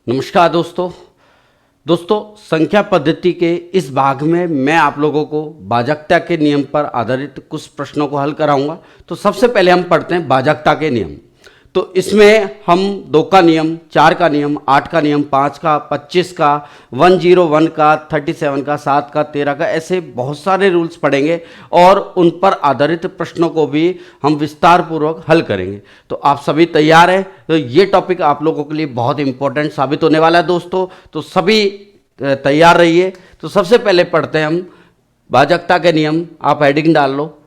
नमस्कार दोस्तों संख्या पद्धति के इस भाग में मैं आप लोगों को भाजकता के नियम पर आधारित कुछ प्रश्नों को हल कराऊंगा। तो सबसे पहले हम पढ़ते हैं भाजकता के नियम। तो इसमें हम 2 का नियम, 4 का नियम, 8 का नियम, 5 का, 25 का, 101 का, 37 का, 7 का, 13 का, ऐसे बहुत सारे रूल्स पढ़ेंगे और उन पर आधारित प्रश्नों को भी हम विस्तार पूर्वक हल करेंगे। तो आप सभी तैयार हैं? तो ये टॉपिक आप लोगों के लिए बहुत इंपॉर्टेंट साबित होने वाला है दोस्तों, तो सभी तैयार रहिए। तो सबसे पहले पढ़ते हैं हम भाजकता के नियम। आप हेडिंग डाल लो,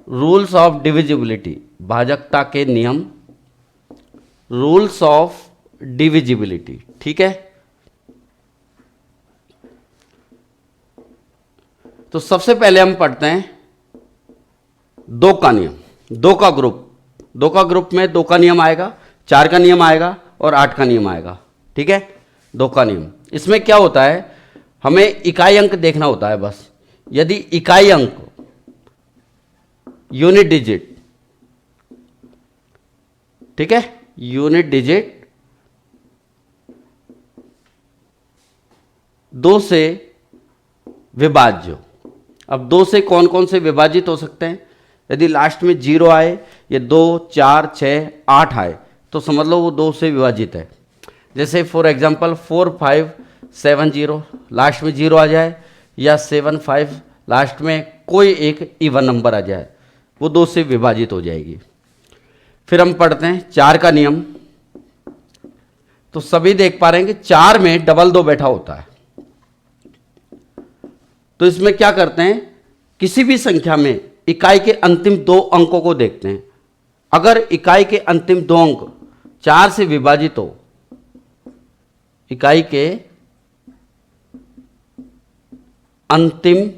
रूल्स ऑफ डिविजिबिलिटी। भाजकता के नियम, रूल्स ऑफ डिविजिबिलिटी। ठीक है, तो सबसे पहले हम पढ़ते हैं 2 का नियम। 2 का ग्रुप में 2 का नियम आएगा, 4 का नियम आएगा और 8 का नियम आएगा। ठीक है, 2 का नियम। इसमें क्या होता है, हमें इकाई अंक देखना होता है बस। यदि इकाई अंक, यूनिट डिजिट, ठीक है, यूनिट डिजिट 2 से विभाज्य। अब 2 से कौन कौन से विभाजित हो सकते हैं? यदि लास्ट में 0 आए, या 2, 4, 6, 8 आए, तो समझ लो वो 2 से विभाजित है। जैसे फॉर एग्जांपल 4570 लास्ट में 0 आ जाए, या 75 लास्ट में कोई एक इवन नंबर आ जाए, वो 2 से विभाजित हो जाएगी। फिर हम पढ़ते हैं 4 का नियम। तो सभी देख पा रहे हैं कि 4 में डबल 2 बैठा होता है। तो इसमें क्या करते हैं, किसी भी संख्या में इकाई के अंतिम 2 अंकों को देखते हैं। अगर इकाई के अंतिम 2 अंक 4 से विभाजित हो, इकाई के अंतिम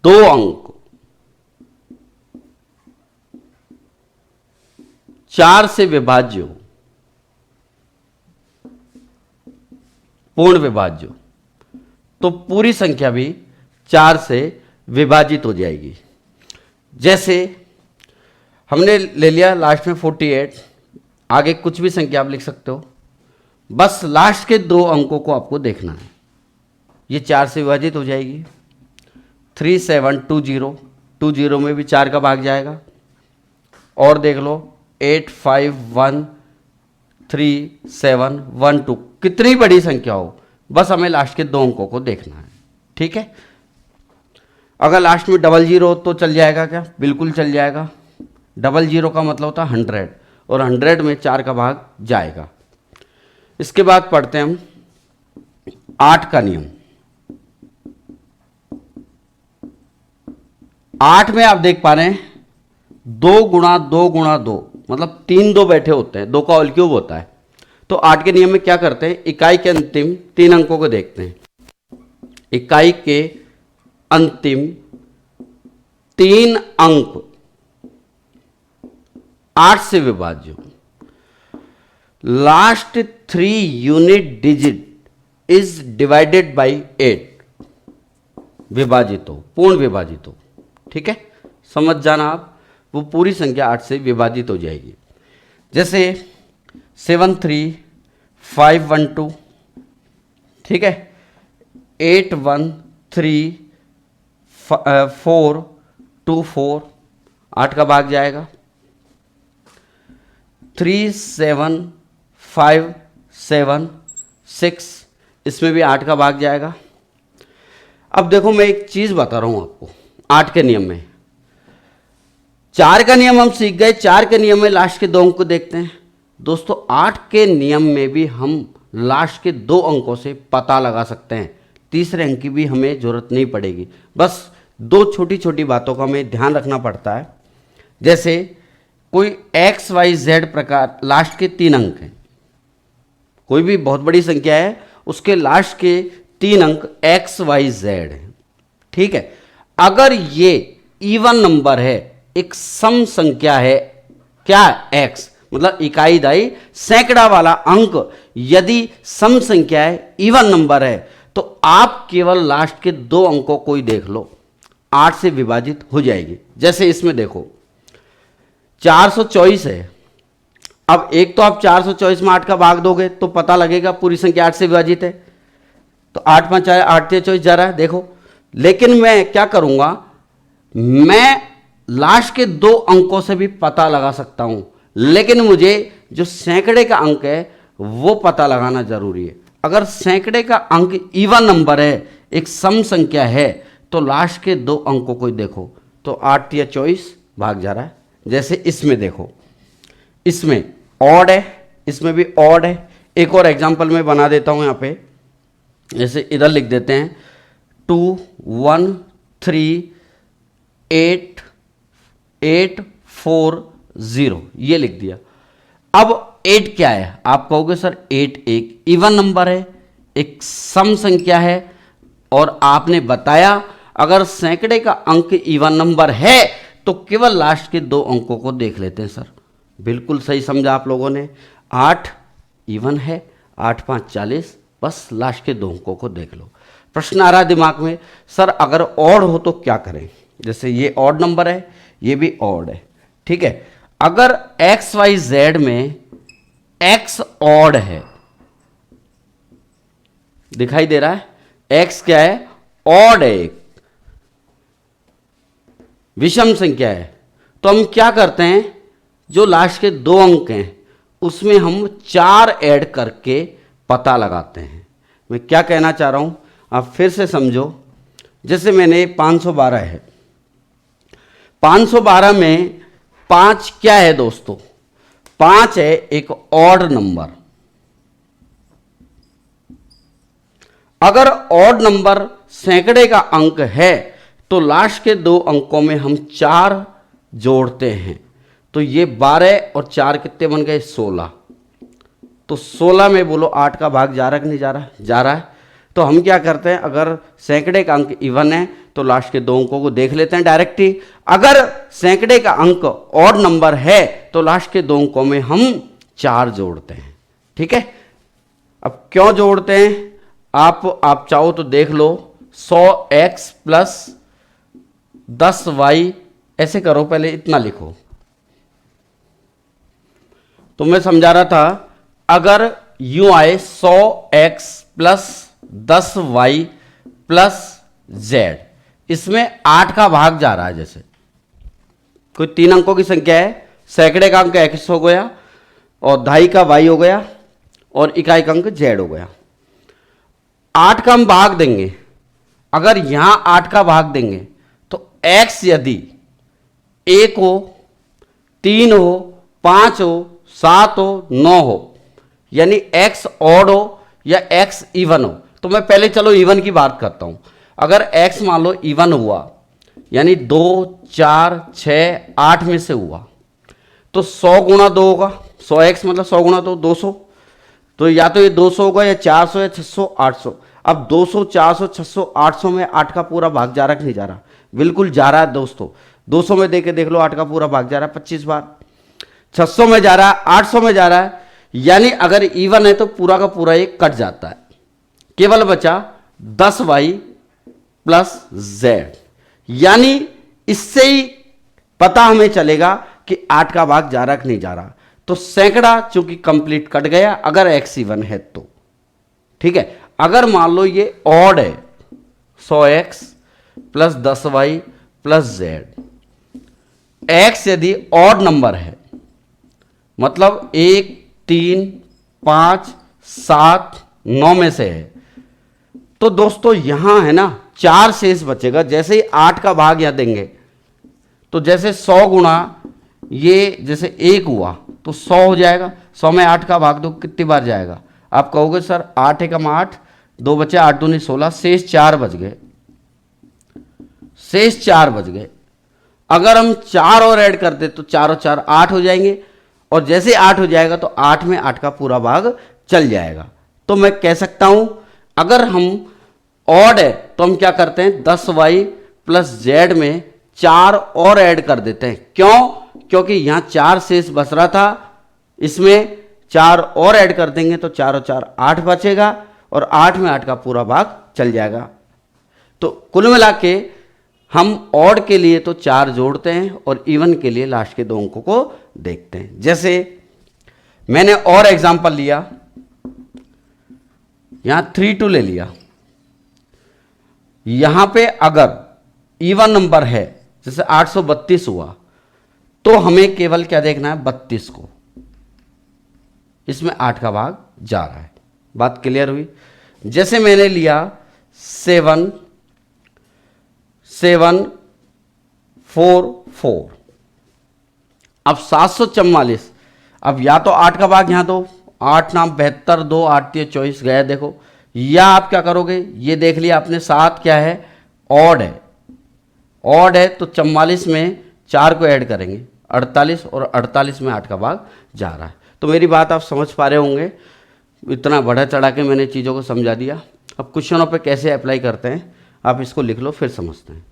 2 अंक 4 से विभाज्य हो, पूर्ण विभाज्य हो, तो पूरी संख्या भी 4 से विभाजित हो जाएगी। जैसे हमने ले लिया लास्ट में 48, आगे कुछ भी संख्या आप लिख सकते हो, बस लास्ट के 2 अंकों को आपको देखना है, ये 4 से विभाजित हो जाएगी। 3720, 20 में भी 4 का भाग जाएगा। और देख लो 85137112, कितनी बड़ी संख्या हो, बस हमें लास्ट के 2 अंकों को देखना है। ठीक है, अगर लास्ट में 00 हो तो चल जाएगा क्या? बिल्कुल चल जाएगा। 00 का मतलब होता है 100, और 100 में 4 का भाग जाएगा। इसके बाद पढ़ते हैं हम 8 का नियम। 8 में आप देख पा रहे हैं 2 गुणा 2 गुणा 2, मतलब 3 2 बैठे होते हैं, 2 का होल क्यूब होता है। तो 8 के नियम में क्या करते हैं, इकाई के अंतिम 3 अंकों को देखते हैं। इकाई के अंतिम 3 अंक 8 से विभाज्य, last 3 unit digit is divided by 8, विभाजित हो, पूर्ण विभाजित हो। ठीक है, समझ जाना आप, वो पूरी संख्या 8 से विभाजित हो जाएगी। जैसे 73512, ठीक है, 813424, 8 का भाग जाएगा। 37576, इसमें भी 8 का भाग जाएगा। अब देखो मैं एक चीज बता रहा हूं आपको, 8 के नियम में 4 का नियम हम सीख गए। 4 के नियम में लास्ट के 2 अंक को देखते हैं। दोस्तों 8 के नियम में भी हम लास्ट के 2 अंकों से पता लगा सकते हैं, तीसरे अंक की भी हमें जरूरत नहीं पड़ेगी। बस 2 छोटी छोटी बातों का हमें ध्यान रखना पड़ता है। जैसे कोई XYZ प्रकार लास्ट के 3 अंक हैं, कोई भी बहुत बड़ी संख्या है, उसके लास्ट के 3 अंक XYZ हैं। ठीक है, अगर ये इवन नंबर है, एक सम संख्या है, क्या x, मतलब इकाईदाई सैकड़ा वाला अंक यदि सम संख्या है, इवन नंबर है, तो आप केवल लास्ट के 2 अंकों को ही देख लो, 8 से विभाजित हो जाएगी। जैसे इसमें देखो 424 है, अब एक तो आप 424 में 8 का भाग दोगे तो पता लगेगा पूरी संख्या 8 से विभाजित है, तो 8 5 8 24 जा रहा है देखो। लेकिन मैं क्या करूंगा, मैं लास्ट के 2 अंकों से भी पता लगा सकता हूं, लेकिन मुझे जो सैकड़े का अंक है वो पता लगाना जरूरी है। अगर सैकड़े का अंक इवन नंबर है, एक सम संख्या है, तो लास्ट के 2 अंकों को देखो तो 8 या 24 भाग जा रहा है। जैसे इसमें देखो, इसमें ऑड है, इसमें भी ऑड है। एक और एग्जांपल मैं बना देता हूं यहां पे, जैसे इधर लिख देते हैं 2 1 3 8 8 4 0, ये लिख दिया। अब 8 क्या है, आप कहोगे सर 8 एक इवन नंबर है, एक सम संख्या है, और आपने बताया अगर सैकड़े का अंक इवन नंबर है तो केवल लास्ट के 2 अंकों को देख लेते हैं सर। बिल्कुल सही समझा आप लोगों ने। 8 इवन है, 8 5 40, बस लास्ट के 2 अंकों को देख लो। प्रश्न आ रहा है दिमाग में, सर अगर ऑड हो तो क्या करें? जैसे ये ऑड नंबर है, ये भी ऑड है, ठीक है। अगर एक्स वाई जेड में एक्स ऑड है, दिखाई दे रहा है, एक्स क्या है, ऑड है, एक विषम संख्या है, तो हम क्या करते हैं, जो लास्ट के 2 अंक हैं उसमें हम 4 ऐड करके पता लगाते हैं। मैं क्या कहना चाह रहा हूं, आप फिर से समझो। जैसे मैंने 512 है, 512 में 5 क्या है दोस्तों, 5 है एक ऑड नंबर। अगर ऑड नंबर सैकड़े का अंक है तो लास्ट के 2 अंकों में हम 4 जोड़ते हैं, तो ये 12 और 4 कितने बन गए, 16। तो 16 में बोलो 8 का भाग जा रहा है कि नहीं जा रहा, जा रहा है। तो हम क्या करते हैं, अगर सैकड़े का अंक इवन है तो लास्ट के 2 अंकों को देख लेते हैं डायरेक्ट ही। अगर सैकड़े का अंक ऑड नंबर है तो लास्ट के 2 अंकों में हम 4 जोड़ते हैं, ठीक है। अब क्यों जोड़ते हैं, आप चाहो तो देख लो। 100x प्लस 10y, ऐसे करो, पहले इतना लिखो। तो मैं समझा रहा था, अगर यूं आए 100x plus 10y plus z, इसमें 8 का भाग जा रहा है। जैसे कोई 3 अंकों की संख्या है, सैकड़े का अंक x हो गया और दहाई का y हो गया और इकाई का अंक z हो गया। 8 का हम भाग देंगे, अगर यहां 8 का भाग देंगे तो x यदि 1 हो, 3 हो, 5 हो, 7 हो, 9 हो, यानी x ऑड हो या x इवन हो, तो मैं पहले चलो इवन की बात करता हूं। अगर x मान लो इवन हुआ, यानी 2 4 6 8 में से हुआ, तो 100 गुणा 2 होगा। 100x मतलब 100 गुणा 2 200, तो या तो ये 200 होगा या 400 या 600 800। अब 200 400 600 800 में 8 का पूरा भाग जा रहा कि नहीं जा रहा, बिल्कुल जा रहा है दोस्तों। 200 में देके देख लो, 8 का पूरा भाग जा रहा है 25 बार। 600 में जा रहा है, 800 में जा रहा है, यानी अगर इवन है तो पूरा का पूरा एक कट जाता है, केवल बचा 10y प्लस z। यानी इससे ही पता हमें चलेगा कि 8 का भाग जा रहा कि नहीं जा रहा। तो सैकड़ा चूंकि कंप्लीट कट गया अगर x इवन है तो, ठीक है। अगर मान लो ये ऑड है, 100x plus 10y plus z, x यदि ऑड नंबर है, मतलब 1 3 5 7 9 में से है, तो दोस्तों यहां है ना 4 शेष बचेगा। जैसे ही 8 का भाग यहां देंगे तो जैसे 100 गुणा ये जैसे 1 हुआ तो 100 हो जाएगा। 100 में 8 का भाग दो, कितनी बार जाएगा? आप कहोगे सर 8 एकम 8, 2 बचे, 8 दूनी 16, शेष 4 बच गए, शेष 4 बच गए। अगर हम 4 और ऐड करते तो 4 और 4 8 हो जाएंगे, और जैसे 8 हो जाएगा तो 8 में 8 का पूरा भाग चल जाएगा। तो मैं कह सकता हूं अगर हम ऑड है तो हम क्या करते हैं, 10y प्लस z में 4 और ऐड कर देते हैं। क्यों? क्योंकि यहां 4 शेष बच रहा था, इसमें 4 और ऐड कर देंगे तो 4 और 4 8 बचेगा, और 8 में 8 का पूरा भाग चल जाएगा। तो कुल मिला के हम ऑड के लिए तो 4 जोड़ते हैं और इवन के लिए लास्ट के 2 अंकों को देखते हैं। जैसे मैंने और एग्जांपल लिया, यहां 3 2 ले लिया। यहां पे अगर इवन नंबर है, जैसे 832 हुआ, तो हमें केवल क्या देखना है, 32 को, इसमें 8 का भाग जा रहा है। बात क्लियर हुई। जैसे मैंने लिया 7 7 4 4, अब 744, अब या तो 8 का भाग यहां दो, 8 नाम 72, 2 8 24 गया देखो, या आप क्या करोगे, ये देख लिया आपने 7 क्या है, ऑड है, ऑड है तो 44 में 4 को ऐड करेंगे 48, और 48 में 8 का भाग जा रहा है। तो मेरी बात आप समझ पा रहे होंगे, इतना बढ़ा चढ़ा के मैंने चीज़ों को समझा दिया। अब क्वेश्चनों पे कैसे अप्लाई करते हैं आप इसको लिख लो, फिर समझते हैं।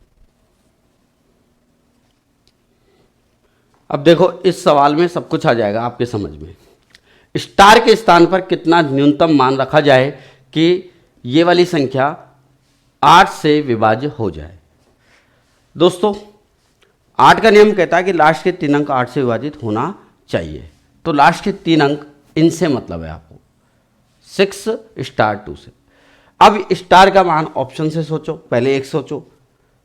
अब देखो इस सवाल में सब कुछ आ जाएगा आपके समझ में। स्टार के स्थान पर कितना न्यूनतम मान रखा जाए कि ये वाली संख्या 8 से विभाज्य हो जाए। दोस्तों 8 का नियम कहता है कि लास्ट के 3 अंक 8 से विभाजित होना चाहिए। तो लास्ट के 3 अंक इनसे मतलब है आपको 6 स्टार 2 से। अब स्टार का मान ऑप्शन से सोचो, पहले 1 सोचो,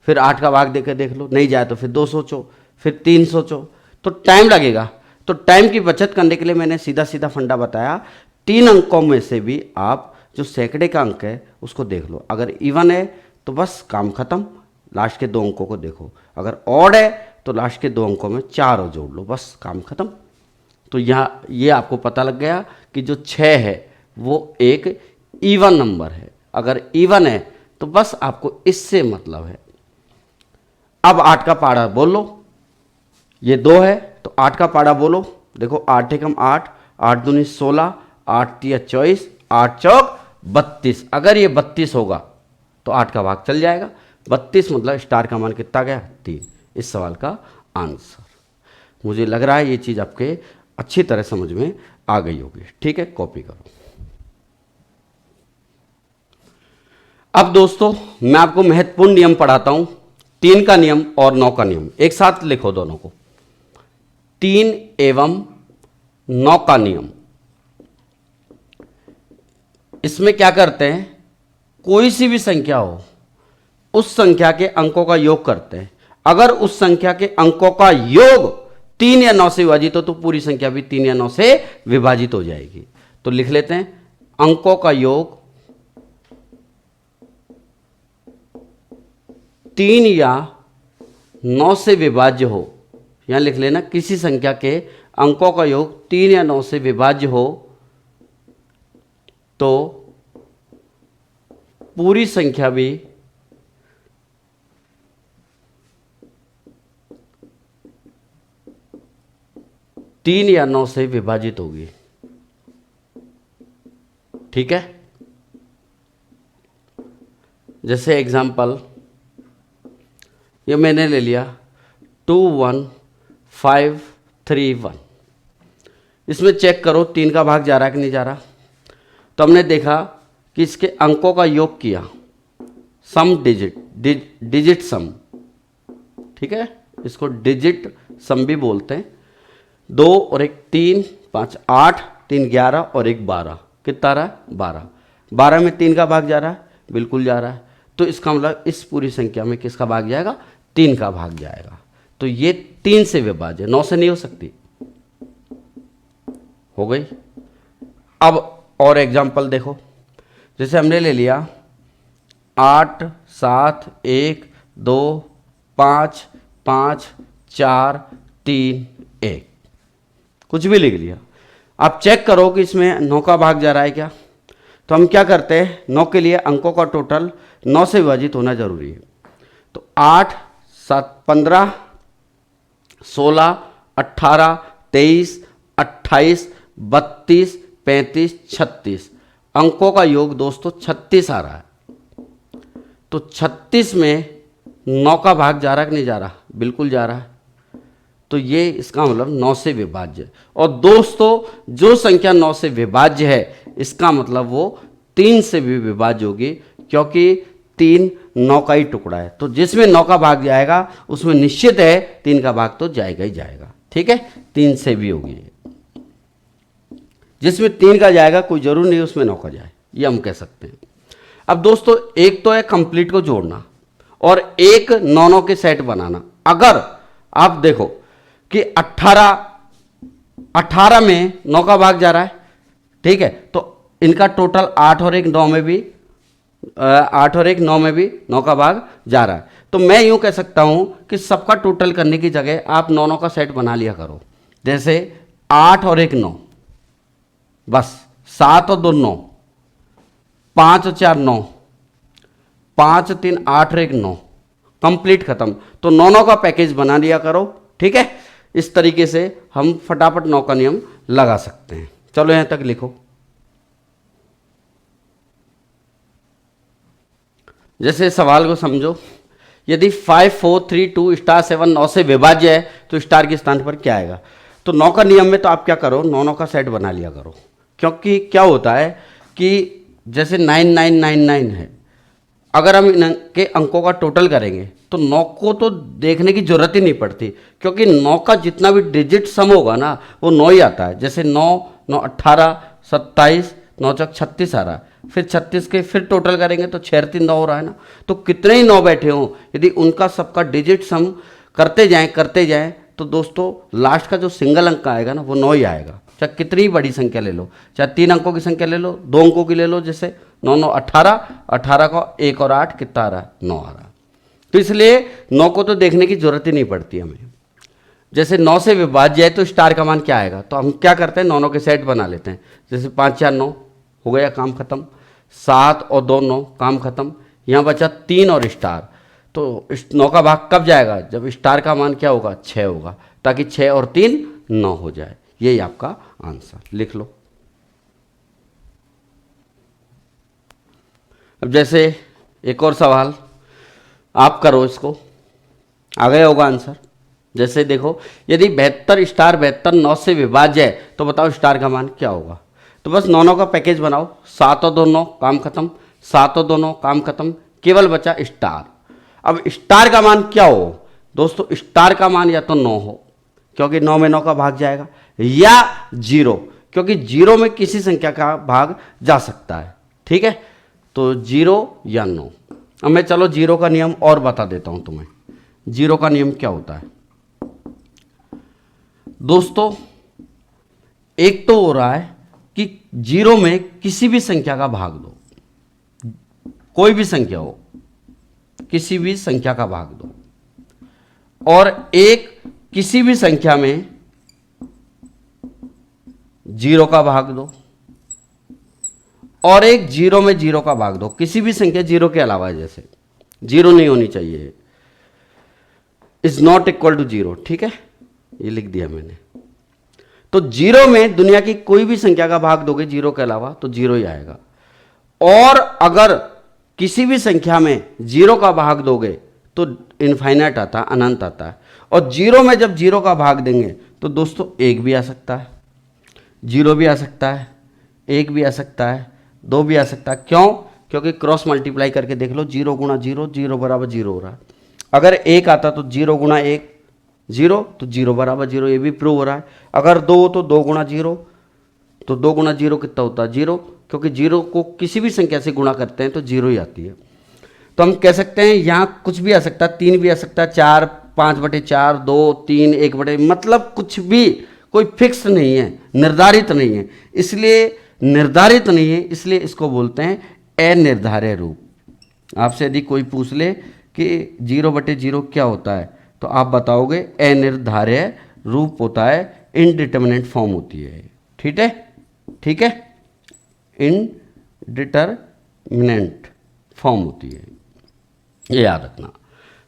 फिर 8 का भाग देकर देख लो, नहीं जाए तो फिर 2 सोचो, फिर 3 सोचो, तो टाइम लगेगा। तो टाइम की बचत करने के लिए मैंने सीधा सीधा फंडा बताया, 3 अंकों में से भी आप जो सैकड़े का अंक है उसको देख लो। अगर इवन है तो बस काम खत्म, लास्ट के 2 अंकों को देखो। अगर ऑड है तो लास्ट के 2 अंकों में 4 और जोड़ लो, बस काम खत्म। तो यहाँ ये आपको पता लग गया कि जो 6 है वो एक इवन नंबर है। अगर इवन है तो बस आपको इससे मतलब है। अब 8 का पाड़ा बोल लो, ये 2 है तो 8 का पाड़ा बोलो। देखो 8 एकम 8, 8 दूनी 16, 8 तिया 24, 8 चौक 32। अगर ये 32 होगा तो 8 का भाग चल जाएगा। 32 मतलब स्टार का मान कितना गया, 3। इस सवाल का आंसर। मुझे लग रहा है ये चीज़ आपके अच्छी तरह समझ में आ गई होगी। ठीक है, कॉपी करो। अब दोस्तों मैं आपको महत्वपूर्ण नियम पढ़ाता हूं, 3 का नियम और 9 का नियम। एक साथ लिखो दोनों को, 3 एवं 9 का नियम। इसमें क्या करते हैं, कोई सी भी संख्या हो उस संख्या के अंकों का योग करते हैं। अगर उस संख्या के अंकों का योग 3 या 9 से विभाजित हो तो पूरी संख्या भी 3 या 9 से विभाजित हो जाएगी। तो लिख लेते हैं, अंकों का योग 3 या 9 से विभाज्य हो, यहां लिख लेना, किसी संख्या के अंकों का योग 3 या 9 से विभाज्य हो तो पूरी संख्या भी 3 या 9 से विभाजित होगी। ठीक है, जैसे एग्जाम्पल ये मैंने ले लिया 21531। इसमें चेक करो 3 का भाग जा रहा है कि नहीं जा रहा। तो हमने देखा कि इसके अंकों का योग किया, सम डिजिट सम। ठीक है, इसको डिजिट सम भी बोलते हैं। 2 और 1 3, 5 8, 3 11 और 1 12, कितना रहा है, 12। 12 में 3 का भाग जा रहा है, बिल्कुल जा रहा है। तो इसका मतलब इस पूरी संख्या में किसका भाग जाएगा, 3 का भाग जाएगा। तो ये 3 से विभाज्य, 9 से नहीं हो सकती। हो गई। अब और एग्जाम्पल देखो, जैसे हमने ले लिया 8 7 1 2 5 5 4 3 1, कुछ भी लिख लिया। आप चेक करो कि इसमें 9 का भाग जा रहा है क्या। तो हम क्या करते हैं, 9 के लिए अंकों का टोटल 9 से विभाजित होना जरूरी है। तो 8 7 15 16 18 23 28 32 35 36, अंकों का योग दोस्तों 36 आ रहा है। तो 36 में 9 का भाग जा रहा है कि नहीं जा रहा, बिल्कुल जा रहा है। तो ये इसका मतलब 9 से विभाज्य। और दोस्तों जो संख्या 9 से विभाज्य है इसका मतलब वो 3 से भी विभाज्य होगी, क्योंकि 3 9 का ही टुकड़ा है। तो जिसमें 9 का भाग जाएगा उसमें निश्चित है 3 का भाग तो जाएगा ही जाएगा। ठीक है, 3 से भी होगी। जिसमें 3 का जाएगा कोई जरूर नहीं उसमें 9 का जाए, ये हम कह सकते हैं। अब दोस्तों एक तो है कंप्लीट को जोड़ना और एक 9 के सेट बनाना। अगर आप देखो कि 18 में 9 का भाग जा रहा है, ठीक है, तो इनका टोटल 8 और 1 9 में भी 8 और 1 9 में भी 9 का भाग जा रहा है। तो मैं यूं कह सकता हूं कि सबका टोटल करने की जगह आप 9 का सेट बना लिया करो। जैसे 8 और 1 9, बस 7 और 2 9, 5 और 4 9, 5 3 8 और 1 9, कंप्लीट खत्म। तो 9 का पैकेज बना लिया करो, ठीक है। इस तरीके से हम फटाफट 9 का नियम लगा सकते हैं। चलो यहां तक लिखो। जैसे सवाल को समझो, यदि 5 4 3 2 स्टार 7 9 से विभाज्य है तो स्टार के स्थान पर क्या आएगा। तो 9 का नियम में तो आप क्या करो, 9 का सेट बना लिया करो। क्योंकि क्या होता है कि जैसे 9999 है, अगर हम इनके अंकों का टोटल करेंगे तो 9 को तो देखने की जरूरत ही नहीं पड़ती, क्योंकि 9 का जितना भी डिजिट सम होगा ना वो 9 ही आता है। जैसे 9 9 18 27 9 चौक 36 आ रहा है, फिर 36 के फिर टोटल करेंगे तो 6 3 9 हो रहा है ना। तो कितने ही 9 बैठे हों, यदि उनका सबका डिजिट सम करते जाएं तो दोस्तों लास्ट का जो सिंगल अंक आएगा ना वो 9 ही आएगा। चाहे कितनी बड़ी संख्या ले लो, चाहे 3 अंकों की संख्या ले लो, 2 अंकों की ले लो, जैसे 9 9 18 18 का 1 और 8 कितना आ रहा है, 9 आ रहा है। तो इसलिए 9 को तो देखने की जरूरत ही नहीं पड़ती हमें। जैसे 9 से विभाज्य है तो स्टार का मान क्या आएगा, तो हम क्या करते हैं 9 के सेट बना लेते हैं। जैसे 5 4 9 हो गया, काम खत्म। 7 और 2 9, काम खत्म। यहाँ बचा 3 और स्टार, तो इस 9 का भाग कब जाएगा, जब स्टार का मान क्या होगा, 6 होगा, ताकि 6 और 3 9 हो जाए। यही आपका आंसर, लिख लो। अब जैसे एक और सवाल आप करो, इसको आ गया होगा आंसर। जैसे देखो, यदि 72 स्टार 72 9 से विभाज्य है तो बताओ स्टार का मान क्या होगा। तो बस 9 का पैकेज बनाओ, 7 और 2 9, काम खत्म। 7 और 2 9, काम खत्म, केवल बचा स्टार। अब स्टार का मान क्या हो दोस्तों, स्टार का मान या तो 9 हो, क्योंकि 9 में 9 का भाग जाएगा, या 0, क्योंकि 0 में किसी संख्या का भाग जा सकता है, ठीक है। तो 0 या 9। अब मैं चलो 0 का नियम और बता देता हूं तुम्हें। 0 का नियम क्या होता है दोस्तों, एक तो हो रहा है कि 0 में किसी भी संख्या का भाग दो, कोई भी संख्या हो, किसी भी संख्या का भाग दो, और एक किसी भी संख्या में 0 का भाग दो, और एक 0 में 0 का भाग दो। किसी भी संख्या 0 के अलावा, जैसे 0 नहीं होनी चाहिए, इज नॉट इक्वल टू 0, ठीक है, ये लिख दिया मैंने। तो 0 में दुनिया की कोई भी संख्या का भाग दोगे 0 के अलावा तो 0 ही आएगा। और अगर किसी भी संख्या में 0 का भाग दोगे तो इनफाइनाइट आता है, अनंत आता है। और 0 में जब 0 का भाग देंगे तो दोस्तों 1 भी आ सकता है, 0 भी आ सकता है, 1 भी आ सकता है, 2 भी आ सकता है। क्यों? क्योंकि क्रॉस मल्टीप्लाई करके देख लो, 0 गुणा 0 0 बराबर 0 हो रहा है। अगर 1 आता तो 0 गुणा 1 0, तो 0 बराबर 0, ये भी प्रूव हो रहा है। अगर 2 तो 2 गुणा 0, तो 2 गुणा 0 कितना होता है, 0, क्योंकि 0 को किसी भी संख्या से गुणा करते हैं तो 0 ही आती है। तो हम कह सकते हैं यहाँ कुछ भी आ सकता है, 3 भी आ सकता है, 4 5/4 2 3 1/, मतलब कुछ भी, कोई फिक्स नहीं है, निर्धारित नहीं है। इसलिए निर्धारित नहीं है, इसलिए इसको बोलते हैं अनिर्धार्य रूप। आपसे यदि कोई पूछ ले कि 0/0 क्या होता है, तो आप बताओगे अनिर्धार्य रूप होता है, इनडिटरमिनेट फॉर्म होती है, ठीक है, ठीक है, इनडिटरमिनेट फॉर्म होती है, ये याद रखना।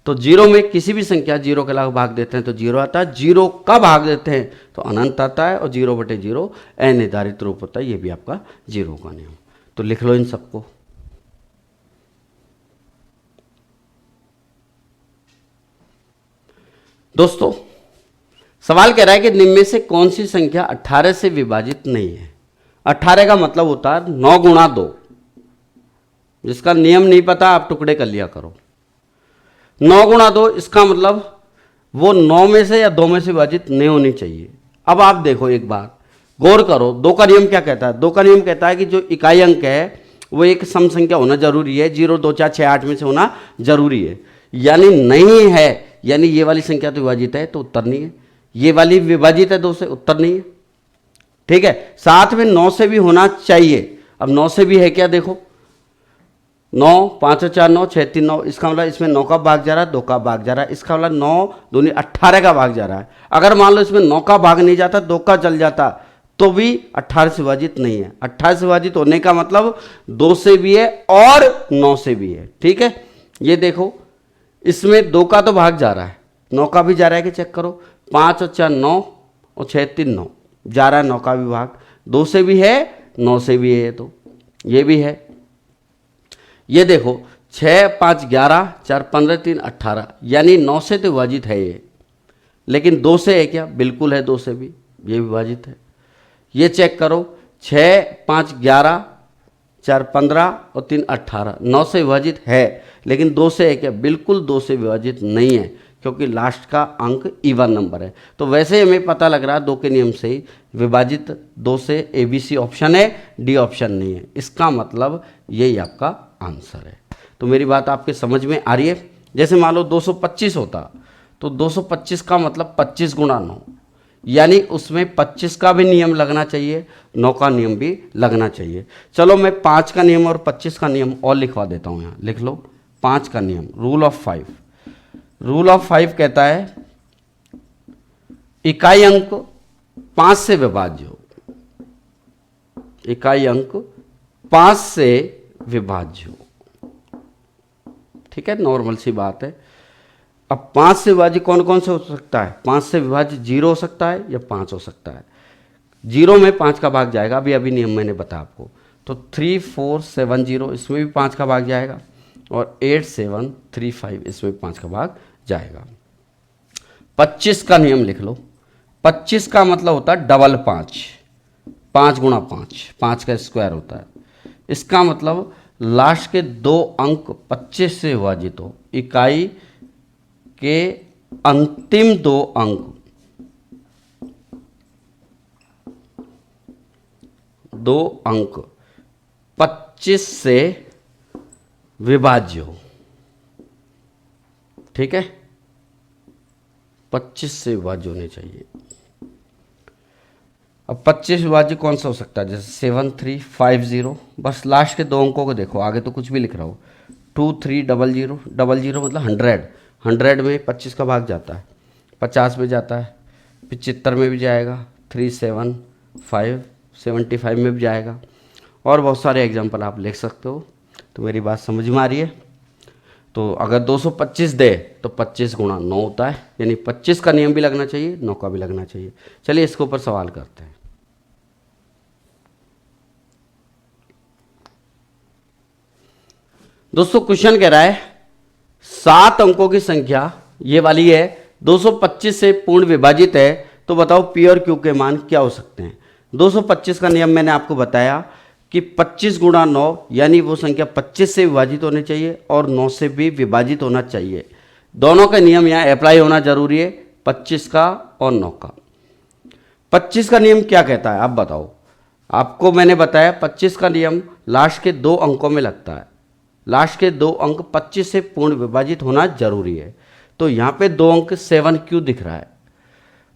तो 0 में किसी भी संख्या 0 के अलावा भाग देते हैं तो 0 आता है, 0 का भाग देते हैं तो अनंत आता है, और 0/0 अनिर्धारित रूप होता है। ये भी आपका 0 का नियम। तो लिख लो इन सबको। दोस्तों सवाल कह रहा है कि निम्न में से कौन सी संख्या 18 से विभाजित नहीं है। 18 का मतलब होता है 9 गुणा 2। जिसका नियम नहीं पता आप टुकड़े कर लिया करो। 9 गुणा 2, इसका मतलब वो 9 में से या 2 में से विभाजित नहीं होनी चाहिए। अब आप देखो एक बात, गौर करो, दो का नियम क्या कहता है? दो का नियम कहता है कि जो इकाई अंक है वो एक सम संख्या होना जरूरी है, 0 2 4 6 8 में से होना जरूरी है। यानी नहीं है, यानी ये वाली संख्या तो विभाजित है तो उत्तर नहीं है, ये वाली विभाजित है 2 से, उत्तर नहीं है। ठीक है, साथ में 9 से भी होना चाहिए। अब 9 से भी है क्या? देखो 9 5 और 4 9 6 3 9, इसका मतलब इसमें 9 का भाग जा रहा है, 2 का भाग जा रहा है, इसका मतलब 9 दूनी 18 का भाग जा रहा है। अगर मान लो इसमें 9 का भाग नहीं जाता, 2 का चल जाता, तो भी 18 से विभाजित नहीं है। 18 से विभाजित होने का मतलब 2 से भी है और 9 से भी है। ठीक है, ये देखो इसमें 2 का तो भाग जा रहा है, 9 का भी जा रहा है कि चेक करो, 5 और 4 9 और 6 3 9 जा रहा है, 9 का भी भाग, 2 से भी है 9 से भी है, तो ये भी है। ये देखो 6 5 11 4 15 3 18, यानी 9 से तो विभाजित है ये, लेकिन 2 से है क्या? बिल्कुल है, 2 से भी ये विभाजित है। ये चेक करो 6 5 11 4 15 और 3 18, 9 से विभाजित है, लेकिन 2 से है क्या? बिल्कुल 2 से विभाजित नहीं है, क्योंकि लास्ट का अंक इवन नंबर है। तो वैसे हमें पता लग रहा है 2 के नियम से ही विभाजित 2 से ABC ऑप्शन है, डी ऑप्शन नहीं है। इसका मतलब यही आपका आंसर है। तो मेरी बात आपके समझ में आ रही है? जैसे मान लो 225 होता, तो 225 का मतलब 25 गुणा 9, यानी उसमें 25 का भी नियम लगना चाहिए, 9 का नियम भी लगना चाहिए। चलो मैं 5 का नियम और 25 का नियम और लिखवा देता हूँ, यहाँ लिख लो 5 का नियम, रूल ऑफ 5। रूल ऑफ 5 कहता है इकाई अंक 5 से विभाज्य हो, इकाई अंक 5 से विभाज्य हो। ठीक है, नॉर्मल सी बात है। अब 5 से विभाज्य कौन कौन से हो सकता है? 5 से विभाज्य 0 हो सकता है या 5 हो सकता है। 0 में 5 का भाग जाएगा, अभी नियम मैंने बताया आपको, तो 3 4 7 0 इसमें भी 5 का भाग जाएगा, और 8 7 3 5 इसमें भी 5 का भाग जाएगा। 25 का नियम लिख लो। 25 का मतलब होता है डबल 5, 5 गुणा 5, 5 का स्क्वायर होता है। इसका मतलब लास्ट के 2 अंक 25 से विभाजित हो, इकाई के अंतिम 2 अंक 2 अंक 25 से विभाज्य हो। ठीक है, 25 से विभाज्य होने चाहिए। अब 25 विभाज्य कौन सा हो सकता है? जैसे 7 3 5 0, बस लास्ट के 2 अंकों को देखो, आगे तो कुछ भी लिख रहा हो। 2 3 0 0, 0 मतलब 100, 100 में 25 का भाग जाता है, 50 में जाता है, 75 में भी जाएगा, 3 7 5 75 में भी जाएगा, और बहुत सारे एग्जाम्पल आप लिख सकते हो। तो मेरी बात समझ में आ रही है? तो अगर 225 दे तो 25 गुणा 9 होता है, यानी 25 का नियम भी लगना चाहिए, 9 का भी लगना चाहिए। चलिए इसके ऊपर सवाल करते हैं। दोस्तों क्वेश्चन कह रहा है 7 अंकों की संख्या ये वाली है, 225 से पूर्ण विभाजित है, तो बताओ P और Q के मान क्या हो सकते हैं। 225 का नियम मैंने आपको बताया कि 25 गुणा 9, यानी वो संख्या 25 से विभाजित होनी चाहिए और 9 से भी विभाजित होना चाहिए। दोनों का नियम यहाँ अप्लाई होना जरूरी है, 25 का और 9 का। 25 का नियम क्या कहता है आप बताओ? आपको मैंने बताया 25 का नियम लास्ट के 2 अंकों में लगता है, लास्ट के 2 अंक 25 से पूर्ण विभाजित होना जरूरी है। तो यहाँ पे 2 अंक 7 क्यू दिख रहा है,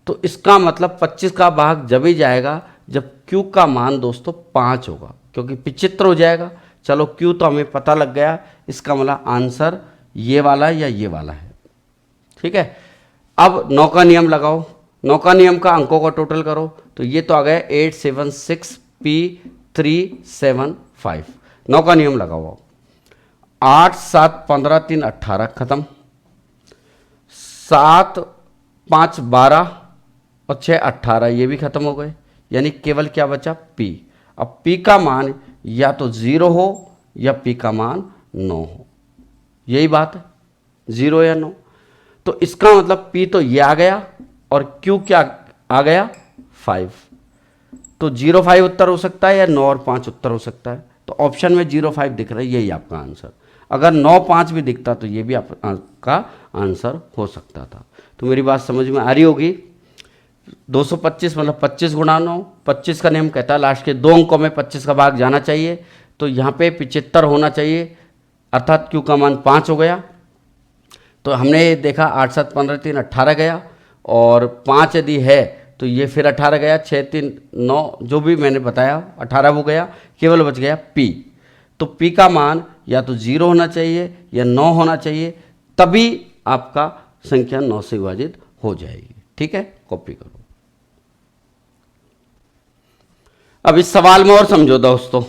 तो इसका मतलब 25 का भाग जब ही जाएगा जब Q का मान दोस्तों 5 होगा, क्योंकि 75 हो जाएगा। चलो Q तो हमें पता लग गया, इसका मतलब आंसर ये वाला या ये वाला है। ठीक है, अब 9 का नियम लगाओ। 9 का नियम का अंकों का टोटल करो, तो ये तो आ गया 8 7 6 P 3 7 5। 9 का नियम लगाओ, 8 7 15 3 18 खत्म, 7 5 12 और 6 18, ये भी खत्म हो गए, यानी केवल क्या बचा? P। अब P का मान या तो 0 हो या P का मान 9 हो, यही बात है, 0 या 9। तो इसका मतलब P तो ये आ गया और Q क्या आ गया? 5। तो 0 5 उत्तर हो सकता है या 9 और 5 उत्तर हो सकता है। तो ऑप्शन में 0 5 दिख रहा है, यही आपका आंसर। अगर 9 5 भी दिखता तो ये भी आपका आंसर हो सकता था। तो मेरी बात समझ में आ रही होगी। 225 मतलब 25 गुणा 9, 25 का नियम कहता है लास्ट के 2 अंकों में 25 का भाग जाना चाहिए, तो यहाँ पे 75 होना चाहिए, अर्थात Q का मान 5 हो गया। तो हमने देखा 8 7 15 3 18 गया, और 5 यदि है तो ये फिर 18 गया, 6 3 9 जो भी मैंने बताया 18 हो गया, केवल बच गया P। तो P का मान या तो 0 होना चाहिए या 9 होना चाहिए, तभी आपका संख्या 9 से विभाजित हो जाएगी। ठीक है, कॉपी करो। अब इस सवाल में और समझो दोस्तों,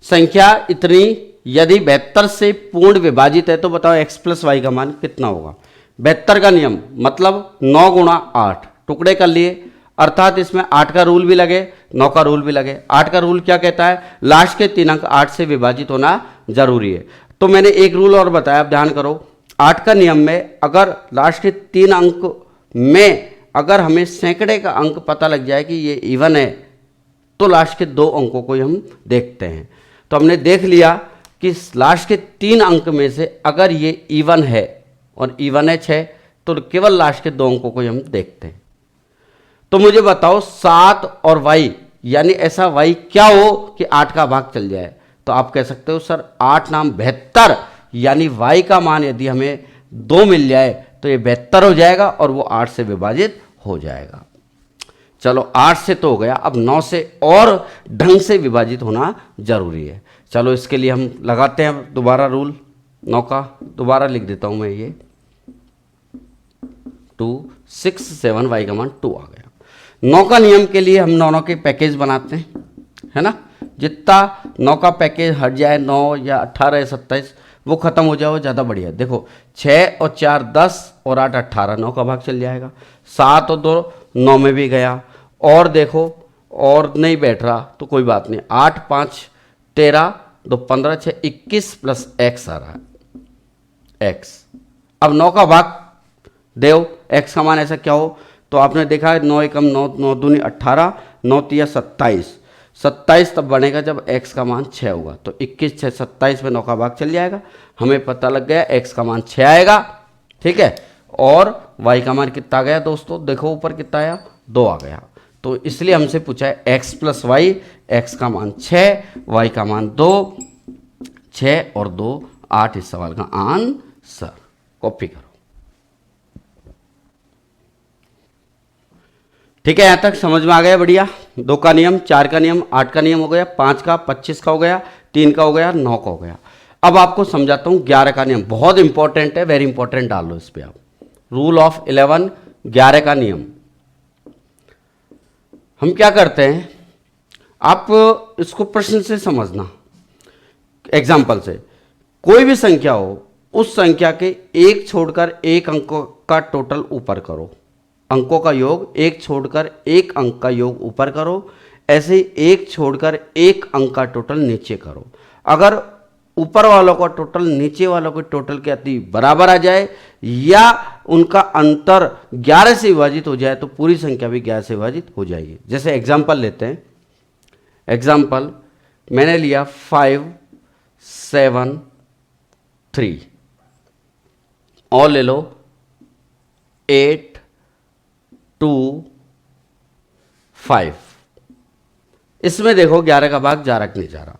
संख्या इतनी यदि 72 से पूर्ण विभाजित है तो बताओ x प्लस वाई का मान कितना होगा। 72 का नियम मतलब 9 गुणा 8 टुकड़े कर लिए, अर्थात इसमें 8 का रूल भी लगे 9 का रूल भी लगे। 8 का रूल क्या कहता है, लास्ट के 3 अंक 8 से विभाजित होना जरूरी है। तो मैंने एक रूल और बताया, आप ध्यान करो। 8 का नियम में अगर लास्ट के 3 अंक में अगर हमें सैकड़े का अंक पता लग जाए कि ये इवन है, तो लास्ट के 2 अंकों को हम देखते हैं। तो हमने देख लिया कि लास्ट के 3 अंक में से अगर ये इवन है और इवन है 6, तो केवल लास्ट के 2 अंकों को हम देखते हैं। तो मुझे बताओ 7 और y, यानी ऐसा y क्या हो कि 8 का भाग चल जाए। तो आप कह सकते हो सर 8 नाम 72, यानी y का मान यदि हमें 2 मिल जाए तो ये 72 हो जाएगा और वो 8 से विभाजित हो जाएगा। चलो 8 से तो हो गया, अब 9 से और ढंग से विभाजित होना जरूरी है। चलो इसके लिए हम लगाते हैं दोबारा रूल 9 का, दोबारा लिख देता हूं मैं ये 2 6 7 y का मान 2 आ गया। 9 का नियम के लिए हम 9 के पैकेज बनाते हैं, है ना। जितना 9 का पैकेज हट जाए, 9 या 18 या 27 वो खत्म हो जाए वो ज़्यादा बढ़िया। देखो 6 और 4 10 और 8 18, 9 का भाग चल जाएगा। 7 और 2 9 में भी गया, और देखो और नहीं बैठ रहा तो कोई बात नहीं, 8 5 13 2 15 6 21 प्लस x आ रहा है x। अब 9 का भाग देव, x का मान ऐसा क्या हो, तो आपने देखा 9 एकम 9 9 दूनी 18 9 तिया 27, 27 तब बनेगा जब x का मान 6 होगा। तो 21 6 27 में 9 का भाग चल जाएगा, हमें पता लग गया x का मान 6 आएगा। ठीक है, और y का मान कितना गया दोस्तों, देखो ऊपर कितना आया 2 आ गया। तो इसलिए हमसे पूछा है x प्लस वाई, x का मान 6 y का मान 2, 6 और 2 8 इस सवाल का आंसर। कॉपी करो। ठीक है, यहां तक समझ में आ गया, बढ़िया। 2 का नियम, 4 का नियम, 8 का नियम हो गया, 5 का, 25 का हो गया, 3 का हो गया, 9 का हो गया। अब आपको समझाता हूं 11 का नियम, बहुत इंपॉर्टेंट है, वेरी इंपॉर्टेंट डाल लो इस पे आप। रूल ऑफ 11 11 का नियम। हम क्या करते हैं, आप इसको प्रश्न से समझना, एग्जाम्पल से। कोई भी संख्या हो, उस संख्या के एक छोड़कर एक अंक का टोटल ऊपर करो, अंकों का योग एक छोड़कर एक अंक का योग ऊपर करो, ऐसे ही एक छोड़कर एक अंक का टोटल नीचे करो। अगर ऊपर वालों का टोटल नीचे वालों के टोटल के अति बराबर आ जाए या उनका अंतर 11 से विभाजित हो जाए तो पूरी संख्या भी 11 से विभाजित हो जाएगी। जैसे एग्जाम्पल लेते हैं, एग्जाम्पल मैंने लिया 5 7 3, और ले लो 8 2 5। इसमें देखो 11 का भाग जा रहा नहीं जा रहा,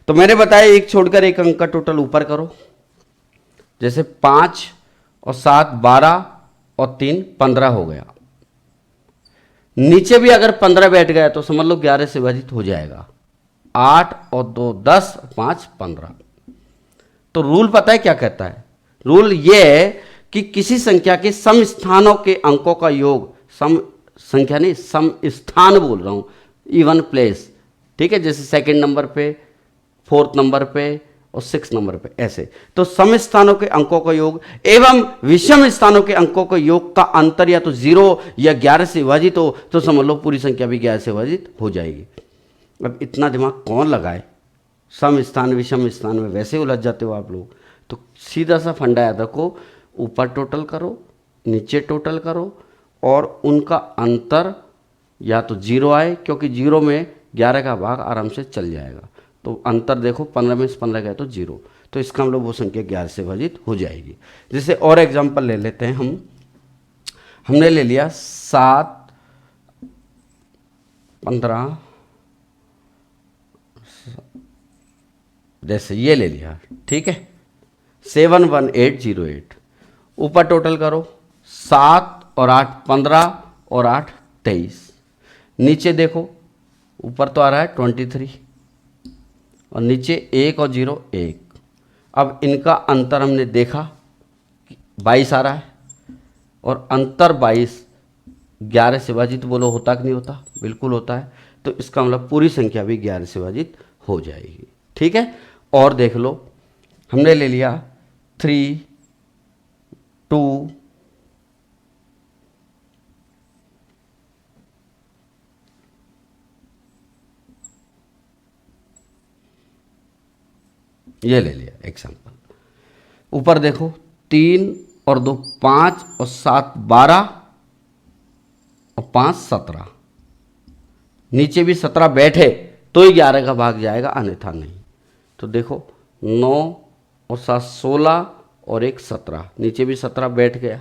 तो मैंने बताया एक छोड़कर एक अंक का टोटल ऊपर करो। जैसे 5 और 7 12 और 3 15 हो गया। नीचे भी अगर 15 बैठ गया तो समझ लो 11 से विभाजित हो जाएगा। 8 और 2 10 5 15। तो रूल पता है क्या कहता है, रूल ये है कि किसी संख्या के सम स्थानों के अंकों का योग, सम संख्या नहीं सम स्थान बोल रहा हूं, इवन प्लेस। ठीक है, जैसे सेकंड नंबर पे, फोर्थ नंबर पे और 6 नंबर पे, ऐसे। तो सम स्थानों के अंकों का योग एवं विषम स्थानों के अंकों के योग का अंतर या तो 0 या 11 से विभाजित हो तो समझ लो पूरी संख्या भी 11 से विभाजित हो जाएगी। अब इतना दिमाग कौन लगाए, सम स्थान विषम स्थान में वैसे उलझ जाते हो आप लोग। तो सीधा सा फंडा याद रखो, ऊपर टोटल करो नीचे टोटल करो और उनका अंतर या तो 0 आए, क्योंकि 0 में 11 का भाग आराम से चल जाएगा। तो अंतर देखो 15 में से 15 गया तो 0, तो इसका मतलब वो संख्या 11 से विभाजित हो जाएगी। जैसे और एग्जांपल ले लेते हैं हमने ले लिया 7 15, जैसे ये ले लिया, ठीक है, 71808। ऊपर टोटल करो, 7 और 8 15 और 8 23। नीचे देखो, ऊपर तो आ रहा है 23 और नीचे 1 और 0 1। अब इनका अंतर हमने देखा 22 आ रहा है, और अंतर 22 11 से विभाजित बोलो होता कि नहीं होता? बिल्कुल होता है। तो इसका मतलब पूरी संख्या भी 11 से विभाजित हो जाएगी, ठीक है। और देख लो, हमने ले लिया 3 2 ये ले लिया एग्जाम्पल। ऊपर देखो, 3 और 2 5 और 7 12 और 5 17। नीचे भी 17 बैठे तो ही 11 का भाग जाएगा, अन्यथा नहीं। तो देखो 9 और 7 16 और 1 17। नीचे भी 17 बैठ गया,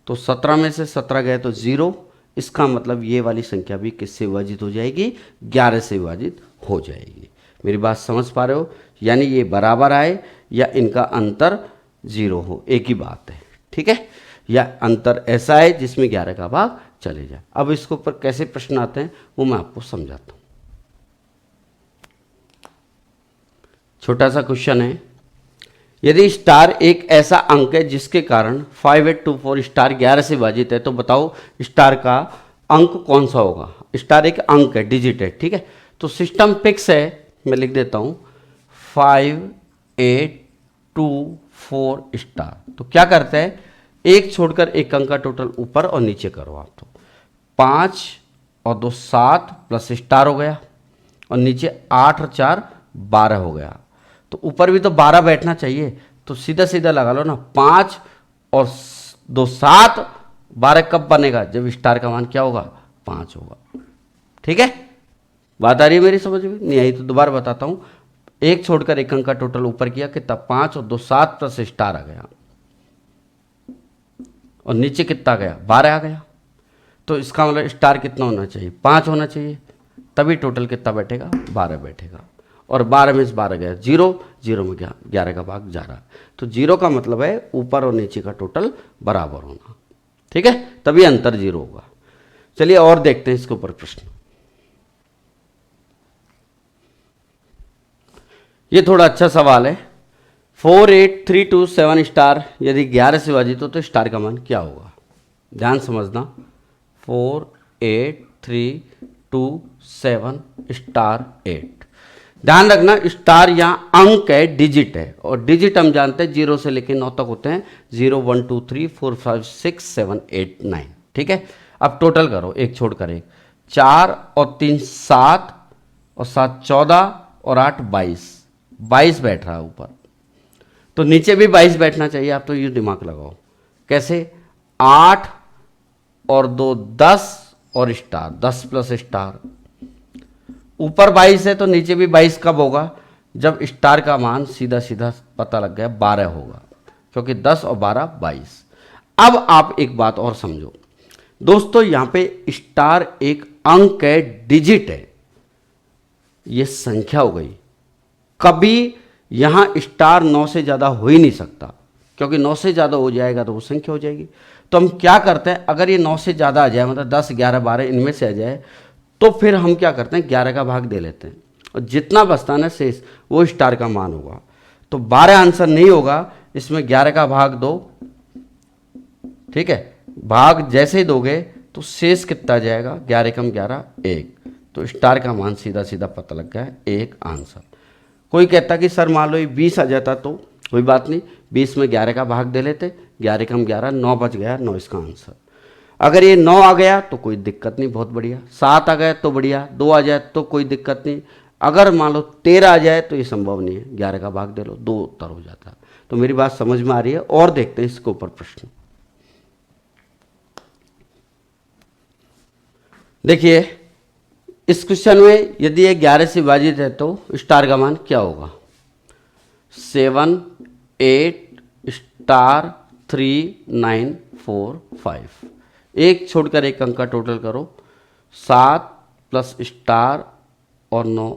तो 17 में से 17 गए तो 0। इसका मतलब ये वाली संख्या भी किससे विभाजित हो जाएगी? 11 से विभाजित हो जाएगी। मेरी बात समझ पा रहे हो? यानी ये बराबर आए या इनका अंतर 0 हो, एक ही बात है, ठीक है। या अंतर ऐसा है जिसमें 11 का भाग चले जाए। अब इसके ऊपर कैसे प्रश्न आते हैं वो मैं आपको समझाता हूँ। छोटा सा क्वेश्चन है, यदि स्टार एक ऐसा अंक है जिसके कारण 5824 स्टार 11 से विभाजित है, तो बताओ स्टार का अंक कौन सा होगा? स्टार एक अंक है, डिजिट है, ठीक है। तो सिस्टम फिक्स है, मैं लिख देता हूँ 5824 स्टार। तो क्या करते हैं, एक छोड़कर एक अंक का टोटल ऊपर और नीचे करो आप। तो 5 और 2 7 प्लस स्टार हो गया, और नीचे 8 और 4 12 हो गया। तो ऊपर भी तो 12 बैठना चाहिए, तो सीधा सीधा लगा लो ना, 5 और 2 7 12 कब बनेगा? जब स्टार का मान क्या होगा? 5 होगा, ठीक है। बात आ रही है मेरी समझ में? नहीं आई तो दोबारा बताता हूँ। एक छोड़कर एक अंक का टोटल ऊपर किया, कितना? 5 और 2 7 प्लस स्टार आ गया, और नीचे कितना गया? 12 आ गया। तो इसका मतलब स्टार कितना होना चाहिए? 5 होना चाहिए, तभी टोटल कितना बैठेगा? 12 बैठेगा। और 12 में से 12 गया 0, 0 में गया 11 का भाग जा रहा है। तो 0 का मतलब है ऊपर और नीचे का टोटल बराबर होना, ठीक है, तभी अंतर 0 होगा। चलिए और देखते हैं इसके ऊपर प्रश्न। ये थोड़ा अच्छा सवाल है। 48327 स्टार यदि 11 से विभाजित हो तो स्टार का मान क्या होगा? ध्यान समझना, 48327 स्टार 8। ध्यान रखना, स्टार यहाँ अंक है, डिजिट है, और डिजिट हम जानते हैं 0 से लेकर 9 तक होते हैं। 0 1 2 3 4 5 6 7 8 9, ठीक है। अब टोटल करो, एक छोड़कर एक, 4 और 3 7 और 7 14 और 8 22 बैठ रहा है ऊपर, तो नीचे भी 22 बैठना चाहिए। आप तो ये दिमाग लगाओ, कैसे? 8 और 2 10 और स्टार 10 प्लस स्टार, ऊपर 22 है तो नीचे भी 22 कब होगा? जब स्टार का मान सीधा सीधा पता लग गया 12 होगा, क्योंकि 10 और 12 22। अब आप एक बात और समझो दोस्तों, यहां पे स्टार एक अंक है, डिजिट है, ये संख्या हो गई। कभी यहां स्टार 9 से ज़्यादा हो ही नहीं सकता, क्योंकि 9 से ज़्यादा हो जाएगा तो वो संख्या हो जाएगी। तो हम क्या करते हैं, अगर ये 9 से ज़्यादा आ जाए, मतलब 10 11 12 इनमें से आ जाए, तो फिर हम क्या करते हैं, 11 का भाग दे लेते हैं, और जितना बचता है ना शेष, वो स्टार का मान होगा। तो 12 आंसर नहीं होगा, इसमें 11 का भाग दो, ठीक है। भाग जैसे ही दोगे तो शेष कितना जाएगा? 11 कम 11 1। तो स्टार का मान सीधा सीधा पता लग गया है, 1 आंसर। कोई कहता कि सर मान लो ये 20 आ जाता तो कोई बात नहीं, 20 में 11 का भाग दे लेते, 11 कम 11 9 बच गया, 9 इसका आंसर। अगर ये 9 आ गया तो कोई दिक्कत नहीं, बहुत बढ़िया। 7 आ गया तो बढ़िया, 2 आ जाए तो कोई दिक्कत नहीं। अगर मान लो 13 आ जाए तो ये संभव नहीं है, 11 का भाग दे लो, 2 उत्तर हो जाता है। तो मेरी बात समझ में आ रही है? और देखते हैं इसके ऊपर प्रश्न। देखिए इस क्वेश्चन में यदि ये 11 से विभाजित है तो स्टार का मान क्या होगा? 7 8 स्टार 3 9 4 5। एक छोड़कर एक अंक का टोटल करो, 7 प्लस स्टार और 9,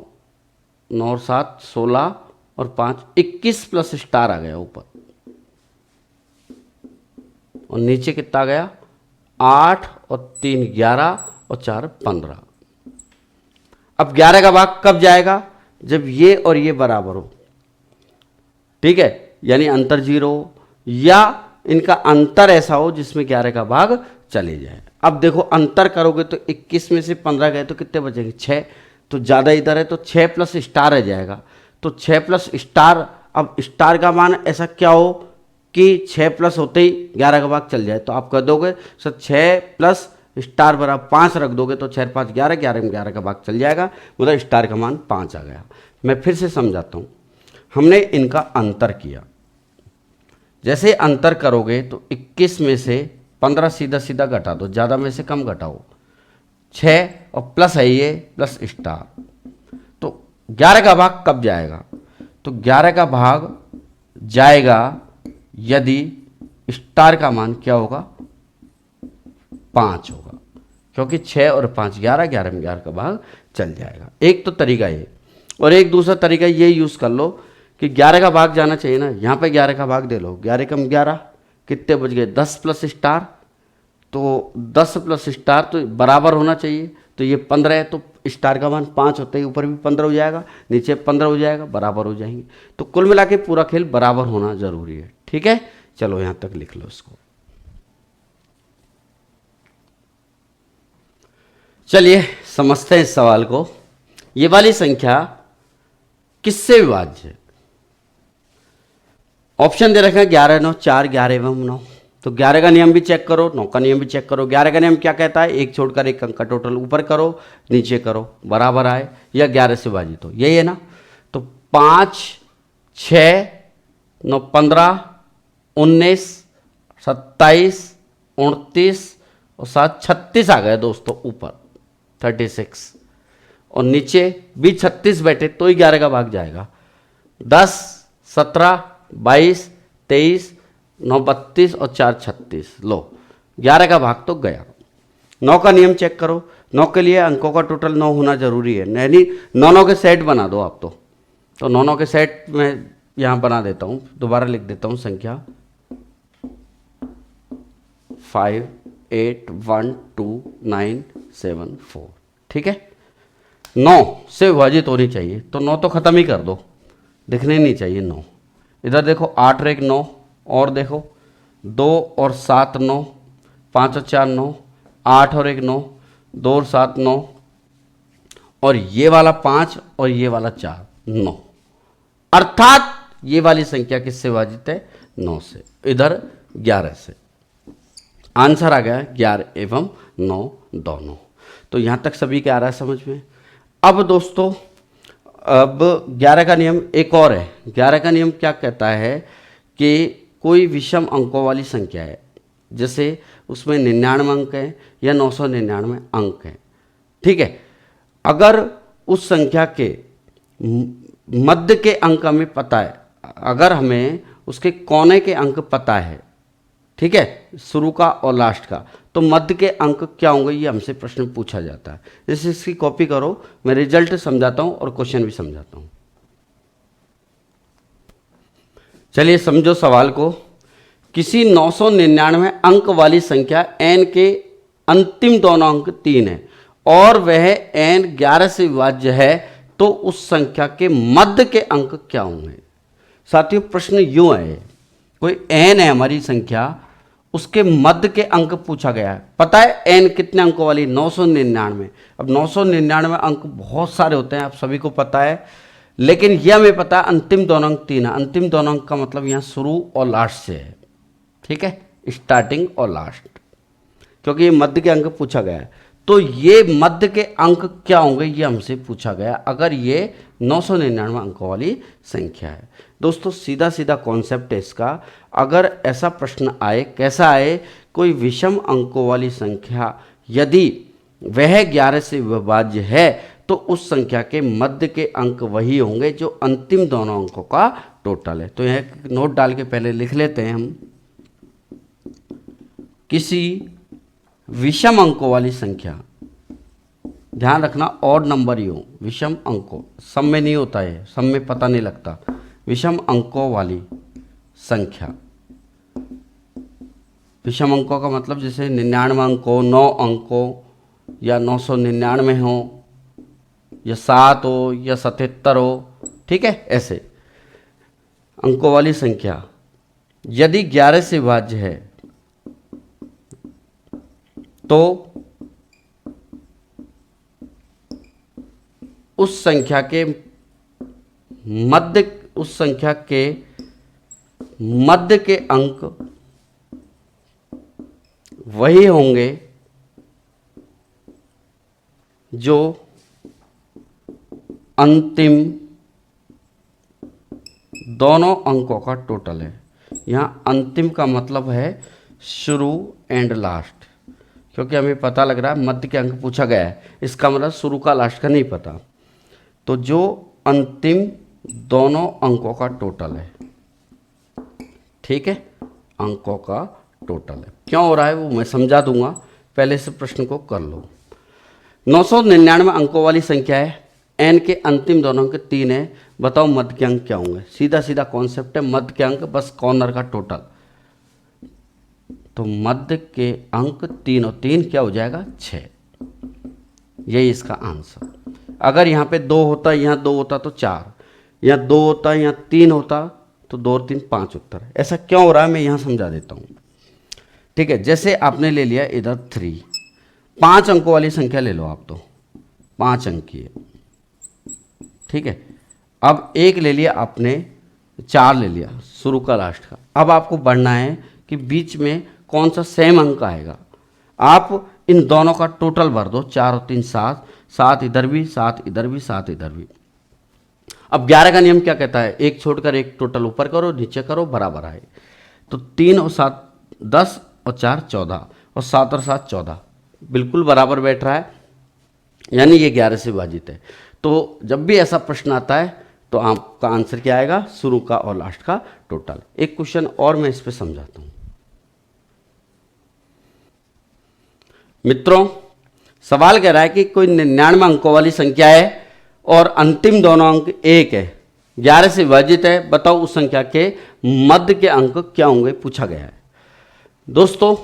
9 और 7 16 और 5 21 प्लस स्टार आ गया ऊपर, और नीचे कितना आ गया 8 और 3 11 और 4 15। अब 11 का भाग कब जाएगा, जब ये और ये बराबर हो, ठीक है, यानी अंतर 0 या इनका अंतर ऐसा हो जिसमें 11 का भाग चले जाए। अब देखो अंतर करोगे तो 21 में से 15 गए तो कितने बचेंगे 6, तो ज़्यादा इधर है तो 6 प्लस स्टार रह जाएगा, तो 6 प्लस स्टार। अब स्टार का मान ऐसा क्या हो कि 6 प्लस होते ही 11 का भाग चल जाए, तो आप कह दोगे सर 6 प्लस स्टार बराबर 5 रख दोगे तो 6 5 11, 11 में 11 का भाग चल जाएगा, मतलब स्टार का मान 5 आ गया। मैं फिर से समझाता हूँ, हमने इनका अंतर किया, जैसे अंतर करोगे तो 21 में से 15 सीधा सीधा घटा दो, ज़्यादा में से कम घटाओ, 6 और प्लस है ये प्लस स्टार, तो 11 का भाग कब जाएगा, तो 11 का भाग जाएगा यदि स्टार का मान क्या होगा 5 होगा, क्योंकि 6 और 5 11, 11 में 11 का भाग चल जाएगा। एक तो तरीका ये, और एक दूसरा तरीका ये यूज़ कर लो कि 11 का भाग जाना चाहिए ना, यहाँ पे 11 का भाग दे लो, 11 कम 11 कितने बच गए 10 प्लस स्टार, तो 10 प्लस स्टार तो बराबर होना चाहिए, तो ये 15 है, तो स्टार का मान 5 होते ही ऊपर भी 15 हो जाएगा, नीचे 15 हो जाएगा, बराबर हो जाएंगे। तो कुल मिला के पूरा खेल बराबर होना जरूरी है, ठीक है। चलो यहाँ तक लिख लो इसको। चलिए समझते हैं इस सवाल को। ये वाली संख्या किससे विभाज्य है? ऑप्शन दे रखे हैं 11 9 4 11 एवं 9, तो 11 का नियम भी चेक करो, 9 का नियम भी चेक करो। 11 का नियम क्या कहता है, एक छोड़कर एक अंक का टोटल ऊपर करो नीचे करो बराबर आए या 11 से विभाजित हो, यही है ना। तो 5 6 9 15 19 27 29 और 7 36 आ गए दोस्तों ऊपर 36, और नीचे भी 36 बैठे तो ही 11 का भाग जाएगा। 10 17 22 23 9 32 और 4 36, लो 11 का भाग तो गया। 9 का नियम चेक करो, 9 के लिए अंकों का टोटल 9 होना जरूरी है, यानी 9 के सेट बना दो आप, तो 9 के सेट में यहाँ बना देता हूँ, दोबारा लिख देता हूँ संख्या 5 8 1 2 9 7 4, ठीक है। 9 से विभाजित होनी चाहिए, तो 9 तो खत्म ही कर दो, दिखने नहीं चाहिए 9। इधर देखो 8 और 1 9, और देखो 2 और 7 9, 5 और 4 9, 8 और 1 9, 2 और 7 9, और ये वाला 5 और ये वाला 4 9, अर्थात ये वाली संख्या किससे विभाजित है 9 से, इधर 11 से। आंसर आ गया 11 एवं 9 दोनों। तो यहाँ तक सभी के आ रहा है समझ में। अब दोस्तों अब 11 का नियम एक और है। 11 का नियम क्या कहता है कि कोई विषम अंकों वाली संख्या है, जैसे उसमें 99 अंक हैं या 999 अंक हैं, ठीक है। अगर उस संख्या के मध्य के अंक हमें पता है, अगर हमें उसके कोने के अंक पता है, ठीक है, शुरू का और लास्ट का, तो मध्य के अंक क्या होंगे ये हमसे प्रश्न पूछा जाता है। जैसे इसकी कॉपी करो, मैं रिजल्ट समझाता हूं और क्वेश्चन भी समझाता हूं। चलिए समझो सवाल को। किसी 999 अंक वाली संख्या n के अंतिम दोनों अंक 3 है और वह n 11 से विभाज्य है, तो उस संख्या के मध्य के अंक क्या होंगे। साथियों प्रश्न यूं है, कोई n है हमारी संख्या, उसके मध्य के अंक पूछा गया है। पता है n कितने अंकों वाली 999। अब 999 अंक बहुत सारे होते हैं, आप सभी को पता है, लेकिन यह हमें पता है अंतिम दोनों अंक 3 है। अंतिम दोनों अंक का मतलब यहाँ शुरू और लास्ट से है, ठीक है, स्टार्टिंग और लास्ट, क्योंकि ये मध्य के अंक पूछा गया है। तो ये मध्य के अंक क्या होंगे ये हमसे पूछा गया अगर ये 999 अंकों वाली संख्या है। दोस्तों सीधा सीधा कॉन्सेप्ट है इसका। अगर ऐसा प्रश्न आए, कैसा आए, कोई विषम अंकों वाली संख्या यदि वह 11 से विभाज्य है, तो उस संख्या के मध्य के अंक वही होंगे जो अंतिम दोनों अंकों का टोटल है। तो यह नोट डाल के पहले लिख लेते हैं हम। किसी विषम अंकों वाली संख्या ध्यान रखना ऑड नंबर ही हो, विषम अंकों, सम में नहीं होता है, सम में पता नहीं लगता। विषम अंकों वाली संख्या, विषम अंकों का मतलब जैसे 99 अंकों, 9 अंकों या 999 हो या 7 हो या 77 हो, ठीक है, ऐसे अंकों वाली संख्या यदि 11 से विभाज्य है तो उस संख्या के मध्य के अंक वही होंगे जो अंतिम दोनों अंकों का टोटल है। यहाँ अंतिम का मतलब है शुरू एंड लास्ट, क्योंकि हमें पता लग रहा है मध्य के अंक पूछा गया है, इसका मतलब शुरू का लास्ट का नहीं पता। तो जो अंतिम दोनों अंकों का टोटल है, ठीक है, अंकों का टोटल है। क्यों हो रहा है वो मैं समझा दूंगा, पहले से प्रश्न को कर लो। 999 अंकों वाली संख्या है, n के अंतिम दोनों अंक 3 है, बताओ मध्य के अंक क्या होंगे। सीधा सीधा कॉन्सेप्ट है, मध्य के अंक बस कॉर्नर का टोटल, तो मध्य के अंक 3 और 3 क्या हो जाएगा 6, यही इसका आंसर। अगर यहाँ पे 2 होता, यहाँ 2 होता तो 4, यहाँ 2 होता, यहाँ 3 होता तो 2 और 3 5 उत्तर। ऐसा क्यों हो रहा है मैं यहाँ समझा देता हूँ, ठीक है। जैसे आपने ले लिया इधर 3, 5 अंकों वाली संख्या ले लो आप, तो 5 अंक की है, ठीक है। अब 1 ले लिया आपने, 4 ले लिया शुरू का लास्ट का। अब आपको बढ़ना है कि बीच में कौन सा सेम अंक आएगा। आप इन दोनों का टोटल भर दो, 4 और 3 7, 7 इधर भी, 7 इधर भी, 7 इधर भी। अब 11 का नियम क्या कहता है, एक छोड़कर एक टोटल ऊपर करो नीचे करो बराबर आए। तो 3 और 7 10 और 4 14 और 7 और 7 14 बिल्कुल बराबर बैठ रहा है, यानी ये 11 से विभाजित है। तो जब भी ऐसा प्रश्न आता है तो आपका आंसर क्या आएगा, शुरू का और लास्ट का टोटल। एक क्वेश्चन और मैं इस पर समझाता हूं मित्रों। सवाल कह रहा है कि कोई 99 अंकों वाली संख्या है और अंतिम दोनों अंक 1 है, 11 से विभाजित है, बताओ उस संख्या के मध्य के अंक क्या होंगे, पूछा गया है। दोस्तों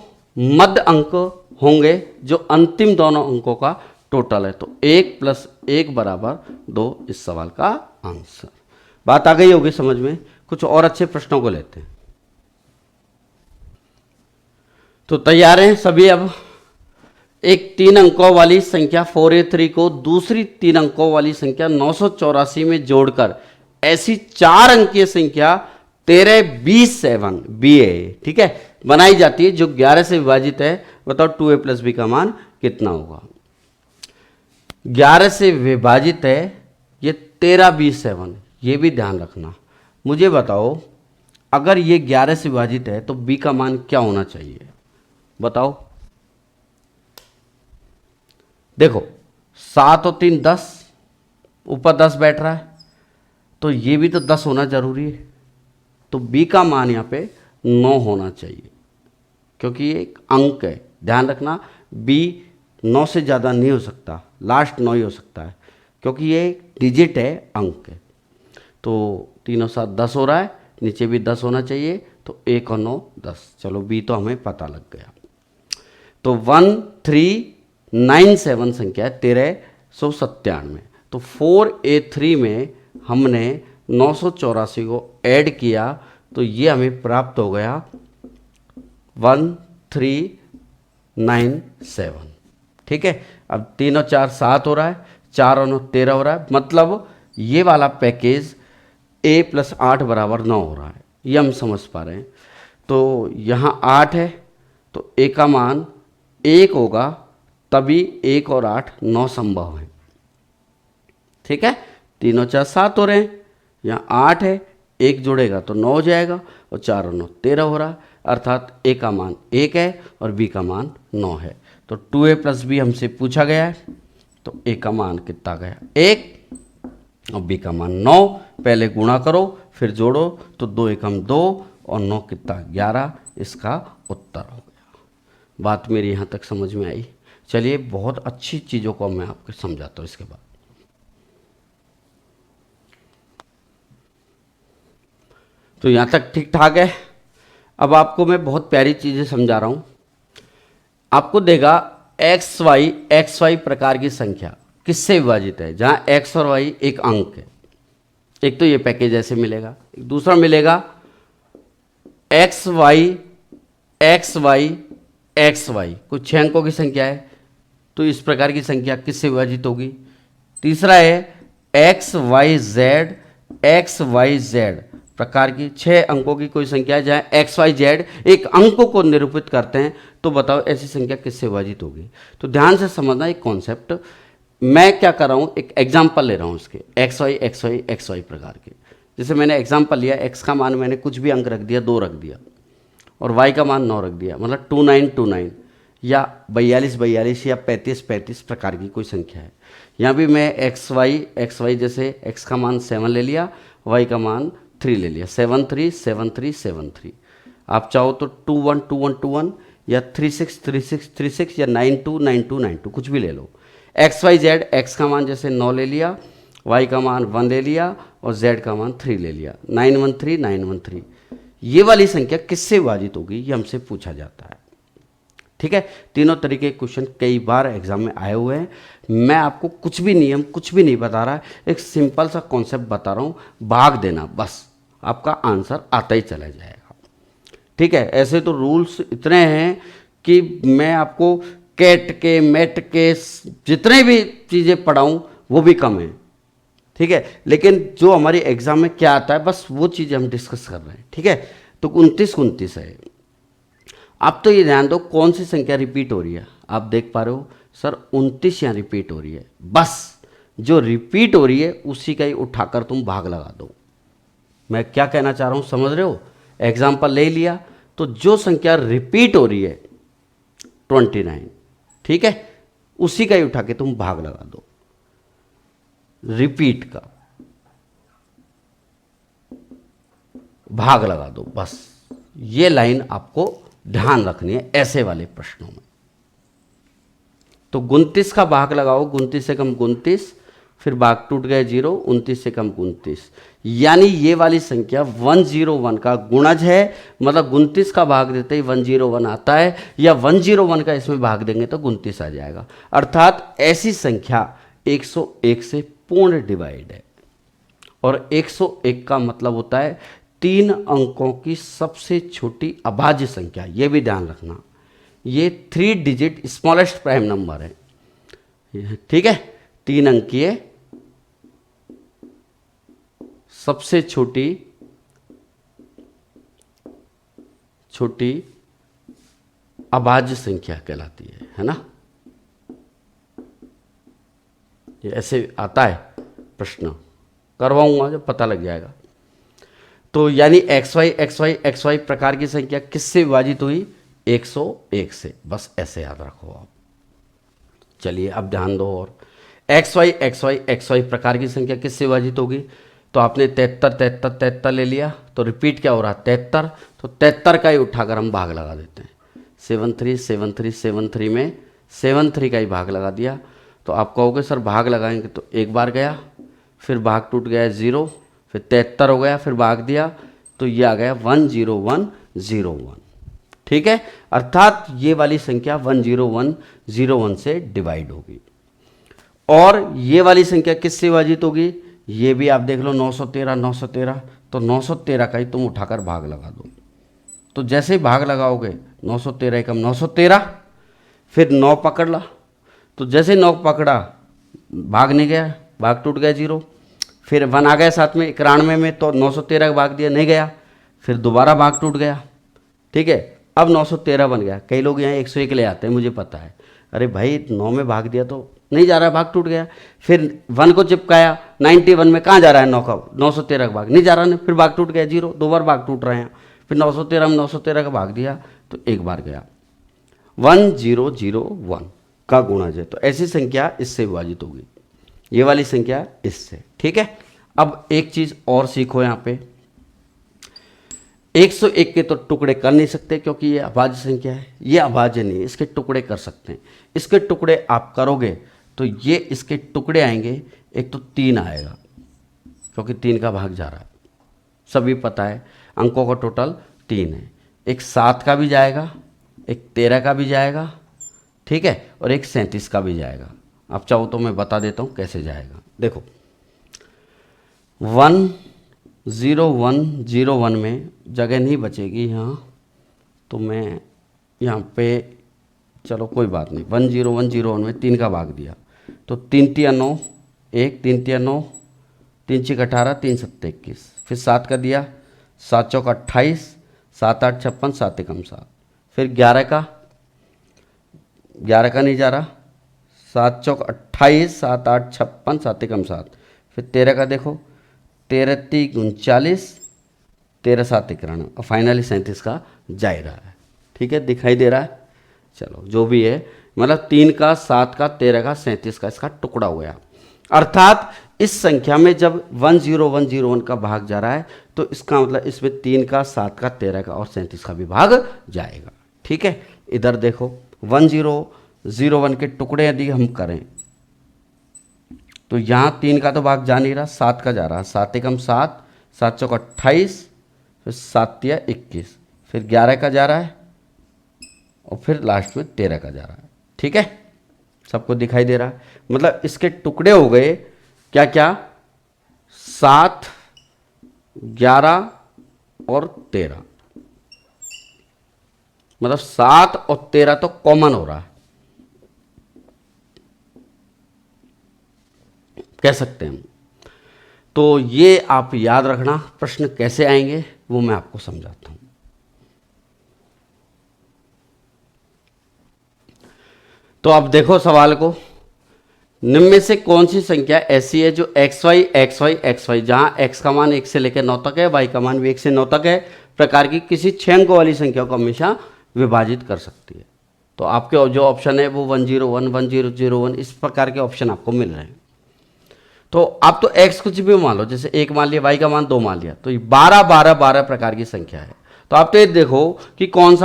मध्य अंक होंगे जो अंतिम दोनों अंकों का टोटल है, तो 1 + 1 = 2 इस सवाल का आंसर। बात आ गई होगी समझ में। कुछ और अच्छे प्रश्नों को लेते हैं, तो तैयार हैं सभी। अब एक 3 अंकों वाली संख्या 483 को दूसरी 3 अंकों वाली संख्या 984 में जोड़कर ऐसी 4 अंकीय संख्या 13B7 BA, ठीक है, बनाई जाती है जो 11 से विभाजित है। बताओ 2A + B का मान कितना होगा। 11 से विभाजित है, ये 13B7, ये भी ध्यान रखना। मुझे बताओ अगर ये 11 से विभाजित है तो B का मान क्या होना चाहिए, बताओ। देखो 7 और 3 10, ऊपर 10 बैठ रहा है, तो ये भी तो 10 होना जरूरी है। तो B का मान यहाँ पे 9 होना चाहिए, क्योंकि ये एक अंक है। ध्यान रखना B 9 से ज़्यादा नहीं हो सकता, लास्ट 9 ही हो सकता है, क्योंकि ये एक डिजिट है, अंक है। तो 3 और 7 10 हो रहा है, नीचे भी 10 होना चाहिए, तो 1 और 9 10। चलो B तो हमें पता लग गया। तो 1397 संख्या है 1397। तो 4A3 में हमने 984 को ऐड किया तो ये हमें प्राप्त हो गया 1397, ठीक है। अब 3 और 4 7 हो रहा है, 4 और 9 13 हो रहा है, मतलब ये वाला पैकेज A + 8 = 9 हो रहा है, ये हम समझ पा रहे हैं। तो यहाँ 8 है तो A का मान 1 होगा, तभी 1 और 8 9 संभव है, ठीक है। 3 और 4 7 हो रहे हैं, यहाँ 8 है, 1 जोड़ेगा तो 9 हो जाएगा, और 4 और 9 13 हो रहा है, अर्थात A का मान 1 है और B का मान 9 है। तो 2A + B हमसे पूछा गया है, तो A का मान कितना गया 1 और B का मान 9। पहले गुणा करो फिर जोड़ो, तो 2 एकम 2 और 9 कितना 11, इसका उत्तर हो गया। बात मेरी यहाँ तक समझ में आई। चलिए बहुत अच्छी चीज़ों को मैं आपको समझाता हूँ इसके बाद। तो यहाँ तक ठीक ठाक है। अब आपको मैं बहुत प्यारी चीज़ें समझा रहा हूँ। आपको देगा एक्स वाई प्रकार की संख्या किससे विभाजित है, जहाँ एक्स और वाई एक अंक है। एक तो ये पैकेज ऐसे मिलेगा, एक दूसरा मिलेगा X Y X Y X Y, कुछ 6 अंकों की संख्या है, तो इस प्रकार की संख्या किससे विभाजित होगी। तीसरा है एक्स वाई जेड प्रकार की 6 अंकों की कोई संख्या है, जहाँ एक्स वाई जेड एक अंक को निरूपित करते हैं, तो बताओ ऐसी संख्या किससे विभाजित होगी। तो ध्यान से समझना एक कॉन्सेप्ट। मैं क्या कर रहा हूँ, एक एग्जाम्पल ले रहा हूँ उसके एक्स वाई प्रकार के। जैसे मैंने एग्जाम्पल लिया, एक्स का मान मैंने कुछ भी अंक रख दिया, 2 रख दिया, और वाई का मान 9 रख दिया, मतलब 2929 या 42 या 35 प्रकार की कोई संख्या है। यहाँ भी मैं एक्स वाई जैसे एक्स का मान 7 ले लिया, वाई का मान 3 ले लिया, 7 3 आप चाहो तो 21 या 36 या 92 कुछ भी ले लो। एक्स वाई जेड, एक्स का मान जैसे 9 ले लिया, वाई का मान 1 ले लिया और जेड का मान 3 ले लिया, 913। ये वाली संख्या किससे विभाजित होगी, ये हमसे पूछा जाता है। ठीक है, तीनों तरीके के क्वेश्चन कई बार एग्जाम में आए हुए हैं। मैं आपको कुछ भी नियम कुछ भी नहीं बता रहा, एक सिंपल सा कॉन्सेप्ट बता रहा हूँ, भाग देना बस, आपका आंसर आता ही चला जाएगा। ठीक है, ऐसे तो रूल्स इतने हैं कि मैं आपको कैट के मैट के जितने भी चीज़ें पढ़ाऊँ वो भी कम है। ठीक है, लेकिन जो हमारी एग्जाम में क्या आता है बस वो चीज़ हम डिस्कस कर रहे हैं। ठीक है, तो 29 है। आप तो ये ध्यान दो कौन सी संख्या रिपीट हो रही है। आप देख पा रहे हो सर 29 यहाँ रिपीट हो रही है, बस जो रिपीट हो रही है उसी का ही उठाकर तुम भाग लगा दो। मैं क्या कहना चाह रहा हूँ समझ रहे हो। एग्जाम्पल ले लिया, तो जो संख्या रिपीट हो रही है 29, ठीक है, उसी का ही उठा के तुम भाग लगा दो, रिपीट का भाग लगा दो, बस ये लाइन आपको ध्यान रखनी है ऐसे वाले प्रश्नों में। तो 29 का भाग लगाओ, 29 से कम 29, फिर भाग टूट गए 0, 29 से कम 29, यानी ये वाली संख्या 101 का गुणज है। मतलब 29 का भाग देते ही 101 आता है, या 101 का इसमें भाग देंगे तो 29 आ जाएगा। अर्थात ऐसी संख्या 101 से पूर्ण डिवाइड है, और 101 का मतलब होता है 3 अंकों की सबसे छोटी अभाज्य संख्या। ये भी ध्यान रखना, ये 3 डिजिट स्मॉलेस्ट प्राइम नंबर है। ठीक है, 3 अंकीय सबसे छोटी अभाज्य संख्या कहलाती है ना। ये ऐसे आता है प्रश्न, करवाऊंगा जब पता लग जाएगा। तो यानी एक्स वाई प्रकार की संख्या किससे विभाजित हुई, 101 से, बस ऐसे याद रखो आप। चलिए अब ध्यान दो, और एक्स वाई प्रकार की संख्या किससे विभाजित होगी। तो आपने 73 ले लिया, तो रिपीट क्या हो रहा है 73, तो 73 का ही उठाकर हम भाग लगा देते हैं। 73 में 73 का ही भाग लगा दिया। तो आप कहोगे सर भाग लगाएंगे तो एक बार गया, फिर भाग टूट गया 0, फिर 73 हो गया, फिर भाग दिया, तो ये आ गया 10101। ठीक है, अर्थात ये वाली संख्या 10101 से डिवाइड होगी। और ये वाली संख्या किससे विभाजित होगी, ये भी आप देख लो 913, तो 913 का ही तुम उठाकर भाग लगा दो। तो जैसे ही भाग लगाओगे 913 एकम 913, फिर 9 पकड़ ला, तो जैसे 9 पकड़ा भाग नहीं गया, भाग टूट गया 0, फिर 1 आ गया साथ में 91 में, तो 913 का भाग दिया नहीं गया, फिर दोबारा भाग टूट गया। ठीक है, अब 913 बन गया। कई लोग यहाँ 101 ले आते हैं, मुझे पता है, अरे भाई 9 में भाग दिया तो नहीं जा रहा, भाग टूट गया। फिर 1 को चिपकाया 91 में, कहाँ जा रहा है 9 का, 913 का भाग नहीं जा रहा है, फिर भाग टूट गया 0, 2 बार भाग टूट रहे हैं। फिर 913 में 913 का भाग दिया तो एक बार गया, 1001 का गुणज है। तो ऐसी संख्या इससे विभाजित होगी, ये वाली संख्या इससे। ठीक है, अब एक चीज़ और सीखो यहाँ पे, 101 के तो टुकड़े कर नहीं सकते क्योंकि ये अभाज्य संख्या है, ये अभाज्य नहीं है, इसके टुकड़े कर सकते हैं। इसके टुकड़े आप करोगे तो ये इसके टुकड़े आएंगे, एक तो 3 आएगा क्योंकि 3 का भाग जा रहा है, सभी पता है, अंकों का टोटल 3 है। एक 7 का भी जाएगा, एक 13 का भी जाएगा, ठीक है, और एक 37 का भी जाएगा। आप चाहो तो मैं बता देता हूँ कैसे जाएगा। देखो 10101 में जगह नहीं बचेगी यहाँ, तो मैं यहाँ पे, चलो कोई बात नहीं, 10101 में 3 का भाग दिया तो 3 तिया 9, 1 3 तिया 9, 3 6 18, 3 7 21, फिर 7 का दिया, 7 चौक 28, 7 8 56, 7 एकम 7, फिर 11 का नहीं जा रहा, 7 चौक 28, 7 8 56, 7 एकम 7, फिर 13 का देखो, 13 3 39, 13 7 91, और फाइनली 37 का जा ही रहा है। ठीक है, दिखाई दे रहा है। चलो जो भी है, मतलब 3 का, 7 का, 13 का, 37 का इसका टुकड़ा हो गया। अर्थात इस संख्या में जब 10101 का भाग जा रहा है तो इसका मतलब इसमें 3 का, 7 का, 13 का और 37 का भी भाग जाएगा। ठीक है, इधर देखो 1001 के टुकड़े यदि हम करें तो यहाँ 3 का तो भाग जा नहीं रहा, 7 का जा रहा है, 7 एकम 7, 7 चौक 28, फिर 7 तिया 21, फिर 11 का जा रहा है और फिर लास्ट में 13 का जा रहा है। ठीक है, सबको दिखाई दे रहा है। मतलब इसके टुकड़े हो गए क्या क्या, 7, 11 और 13, मतलब 7 और 13 तो कॉमन हो रहा है, कह सकते हैं। तो ये आप याद रखना, प्रश्न कैसे आएंगे वो मैं आपको समझाता हूं। तो आप देखो सवाल को, निम्न में से कौन सी संख्या ऐसी है जो xy xy xy, जहां x का मान 1 से लेकर 9 तक है, y का मान भी 1 से 9 तक है, प्रकार की किसी 6 अंकों वाली संख्या को हमेशा विभाजित कर सकती है। तो आपके जो ऑप्शन है वो 101, 1001 इस प्रकार के ऑप्शन आपको मिल रहे हैं। तो आप तो x कुछ भी मान लो, जैसे 1 मान लिया, y का मान 2 मान लिया, तो ये 12 प्रकार की संख्या है। तो आप तो ये देखो कि कौन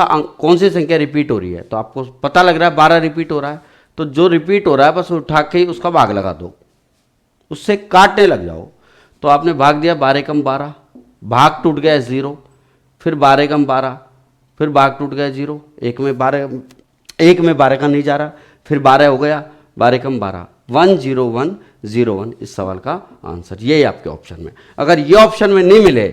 सी संख्या रिपीट हो रही है, तो आपको पता लग रहा है 12 रिपीट हो रहा है, तो जो रिपीट हो रहा है बस उठा के ही उसका भाग लगा दो, उससे काटने लग जाओ। तो आपने भाग दिया 12 एकम 12, भाग टूट गया 0, फिर 12 एकम 12, फिर भाग टूट गया 0, एक में 12 का नहीं जा रहा, फिर 12 हो गया, 12 एकम 12, 10101 इस सवाल का आंसर यही आपके ऑप्शन में। अगर ये ऑप्शन में नहीं मिले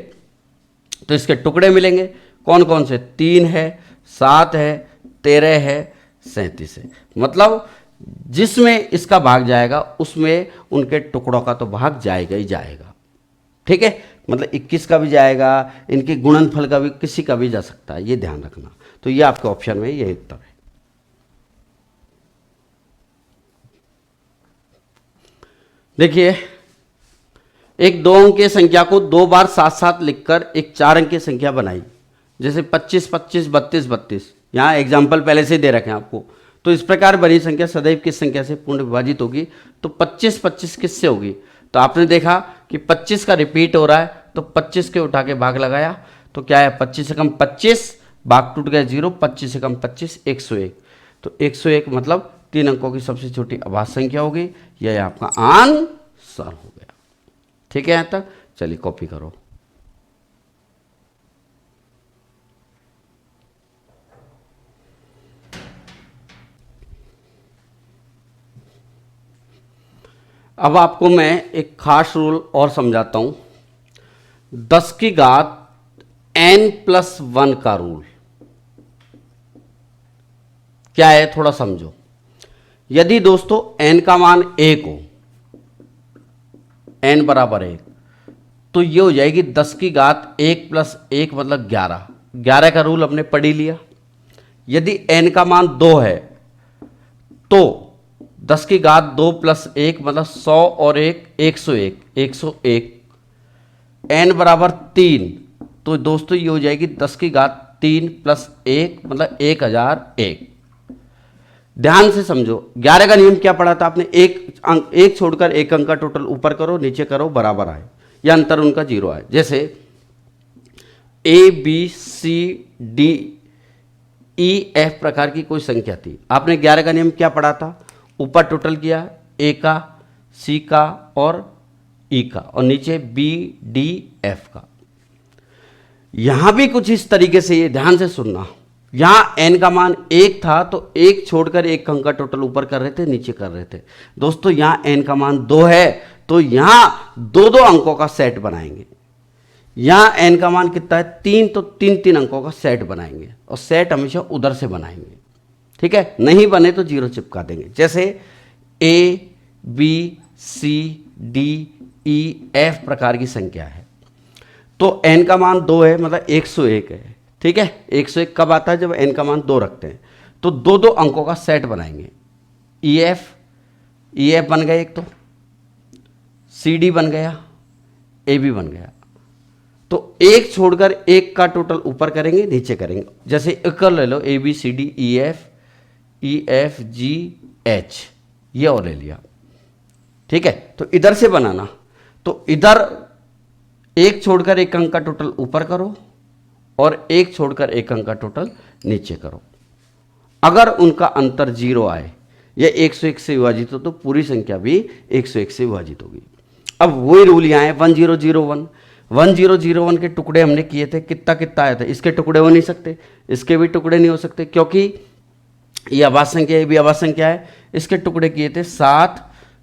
तो इसके टुकड़े मिलेंगे, कौन कौन से, 3 है, 7 है, 13 है, 37 है। मतलब जिसमें इसका भाग जाएगा उसमें उनके टुकड़ों का तो भाग जाएगा ही जाएगा। ठीक है, मतलब 21 का भी जाएगा, इनके गुणनफल का भी, किसी का भी जा सकता है, ये ध्यान रखना। तो ये आपके ऑप्शन में यही उत्तर है। देखिए, एक 2 अंक की संख्या को 2 बार साथ साथ लिखकर एक 4 अंक की संख्या बनाई, जैसे 25 25, 32 32, यहाँ एग्जाम्पल पहले से दे रखे हैं आपको। तो इस प्रकार बनी संख्या सदैव किस संख्या से पूर्ण विभाजित होगी, तो 25 25 किससे होगी, तो आपने देखा कि 25 का रिपीट हो रहा है, तो 25 के उठा के भाग लगाया, तो क्या है 25 एकम 25, भाग टूट गया 0, 25 एकम 25 101, तो 101 मतलब 3 अंकों की सबसे छोटी अभाज्य संख्या होगी। यह आपका आंसर हो गया। ठीक है, यहाँ तक चलिए कॉपी करो। अब आपको मैं एक खास रूल और समझाता हूं, 10 की घात n+1 का रूल क्या है, थोड़ा समझो। यदि दोस्तों n का मान 1 हो, n बराबर 1, तो ये हो जाएगी 10 की घात 1 + 1 मतलब 11। 11 का रूल हमने पढ़ ही लिया। यदि n का मान 2 है तो 10 की घात 2 + 1 मतलब 100 और 1 101, 101, n बराबर 3, तो दोस्तों ये हो जाएगी 10 की घात 3 + 1 मतलब 1001। ध्यान से समझो, 11 का नियम क्या पढ़ा था आपने, एक छोड़कर एक अंक का टोटल ऊपर करो नीचे करो बराबर आए, या अंतर उनका 0 आए। जैसे A B C D E F प्रकार की कोई संख्या थी। आपने 11 का नियम क्या पढ़ा था? ऊपर टोटल किया ए का, सी का और ई का, और नीचे बी डी एफ का। यहां भी कुछ इस तरीके से, ये ध्यान से सुनना, यहां एन का मान 1 था तो 1 छोड़कर 1 अंक का टोटल ऊपर कर रहे थे, नीचे कर रहे थे। दोस्तों यहां एन का मान 2 है तो यहां दो दो अंकों का सेट बनाएंगे। यहां एन का मान कितना है? 3, तो 3 अंकों का सेट बनाएंगे, और सेट हमेशा उधर से बनाएंगे। ठीक है, नहीं बने तो 0 चिपका देंगे। जैसे A B C D E F प्रकार की संख्या है तो एन का मान 2 है, मतलब 101 है। ठीक है, 101 कब आता है? जब एन का मान 2 रखते हैं। तो दो दो अंकों का सेट बनाएंगे। ई एफ बन गया एक, तो सी डी बन गया, ए बी बन गया। तो एक छोड़कर एक का टोटल ऊपर करेंगे, नीचे करेंगे। जैसे इक्वल ले लो, A B C D E F G H, ये और ले लिया। ठीक है, तो इधर से बनाना, तो इधर एक छोड़कर एक अंक का टोटल ऊपर करो और एक छोड़कर एक अंक का टोटल नीचे करो। अगर उनका अंतर 0 आए या 101 से विभाजित हो तो पूरी संख्या भी 101 से विभाजित होगी। अब वही रूल यहाँ है 1001 के टुकड़े हमने किए थे, कितना कितना आया था? इसके टुकड़े हो नहीं सकते, इसके भी टुकड़े नहीं हो सकते, क्योंकि ये आभास संख्या, ये भी आभास संख्या है। इसके टुकड़े किए थे 7,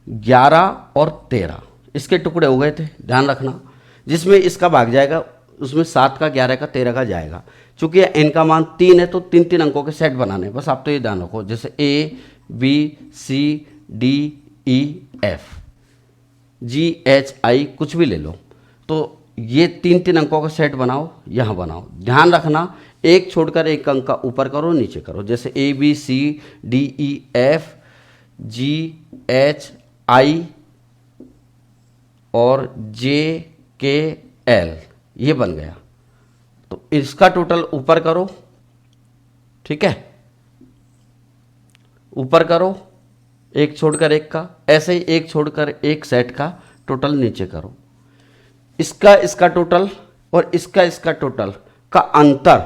11 और 13, इसके टुकड़े हो गए थे, ध्यान रखना। जिसमें इसका भाग जाएगा उसमें 7 का, 11 का, 13 का जाएगा। चूंकि एन का मान 3 है तो 3 अंकों के सेट बनाने, बस आप तो ये ध्यान रखो। जैसे A B C D E F G H I, कुछ भी ले लो, तो ये 3 अंकों का सेट बनाओ, यहाँ बनाओ। ध्यान रखना, एक छोड़कर एक अंक का ऊपर करो, नीचे करो। जैसे A B C D E F G H I और जे के एल, ये बन गया। तो इसका टोटल ऊपर करो, ठीक है, ऊपर करो, एक छोड़कर एक का, ऐसे ही एक छोड़कर एक सेट का टोटल नीचे करो। इसका टोटल और इसका टोटल का अंतर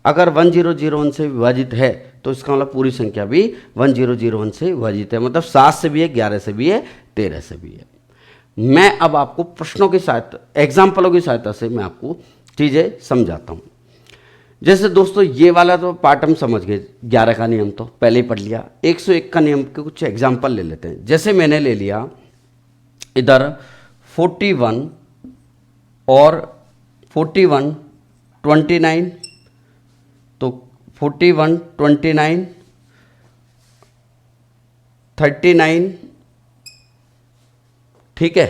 अगर 1001 से विभाजित है तो इसका मतलब पूरी संख्या भी 1001 से विभाजित है, मतलब 7 से भी है, 11 से भी है, 13 से भी है। मैं अब आपको प्रश्नों की सहायता, एग्जाम्पलों की सहायता से मैं आपको चीज़ें समझाता हूँ। जैसे दोस्तों ये वाला तो पार्ट हम समझ गए, 11 का नियम तो पहले ही पढ़ लिया। 101 का नियम के कुछ एग्जाम्पल ले लेते हैं। जैसे मैंने ले लिया इधर 41 और 41 29, तो 41 29 39, ठीक है,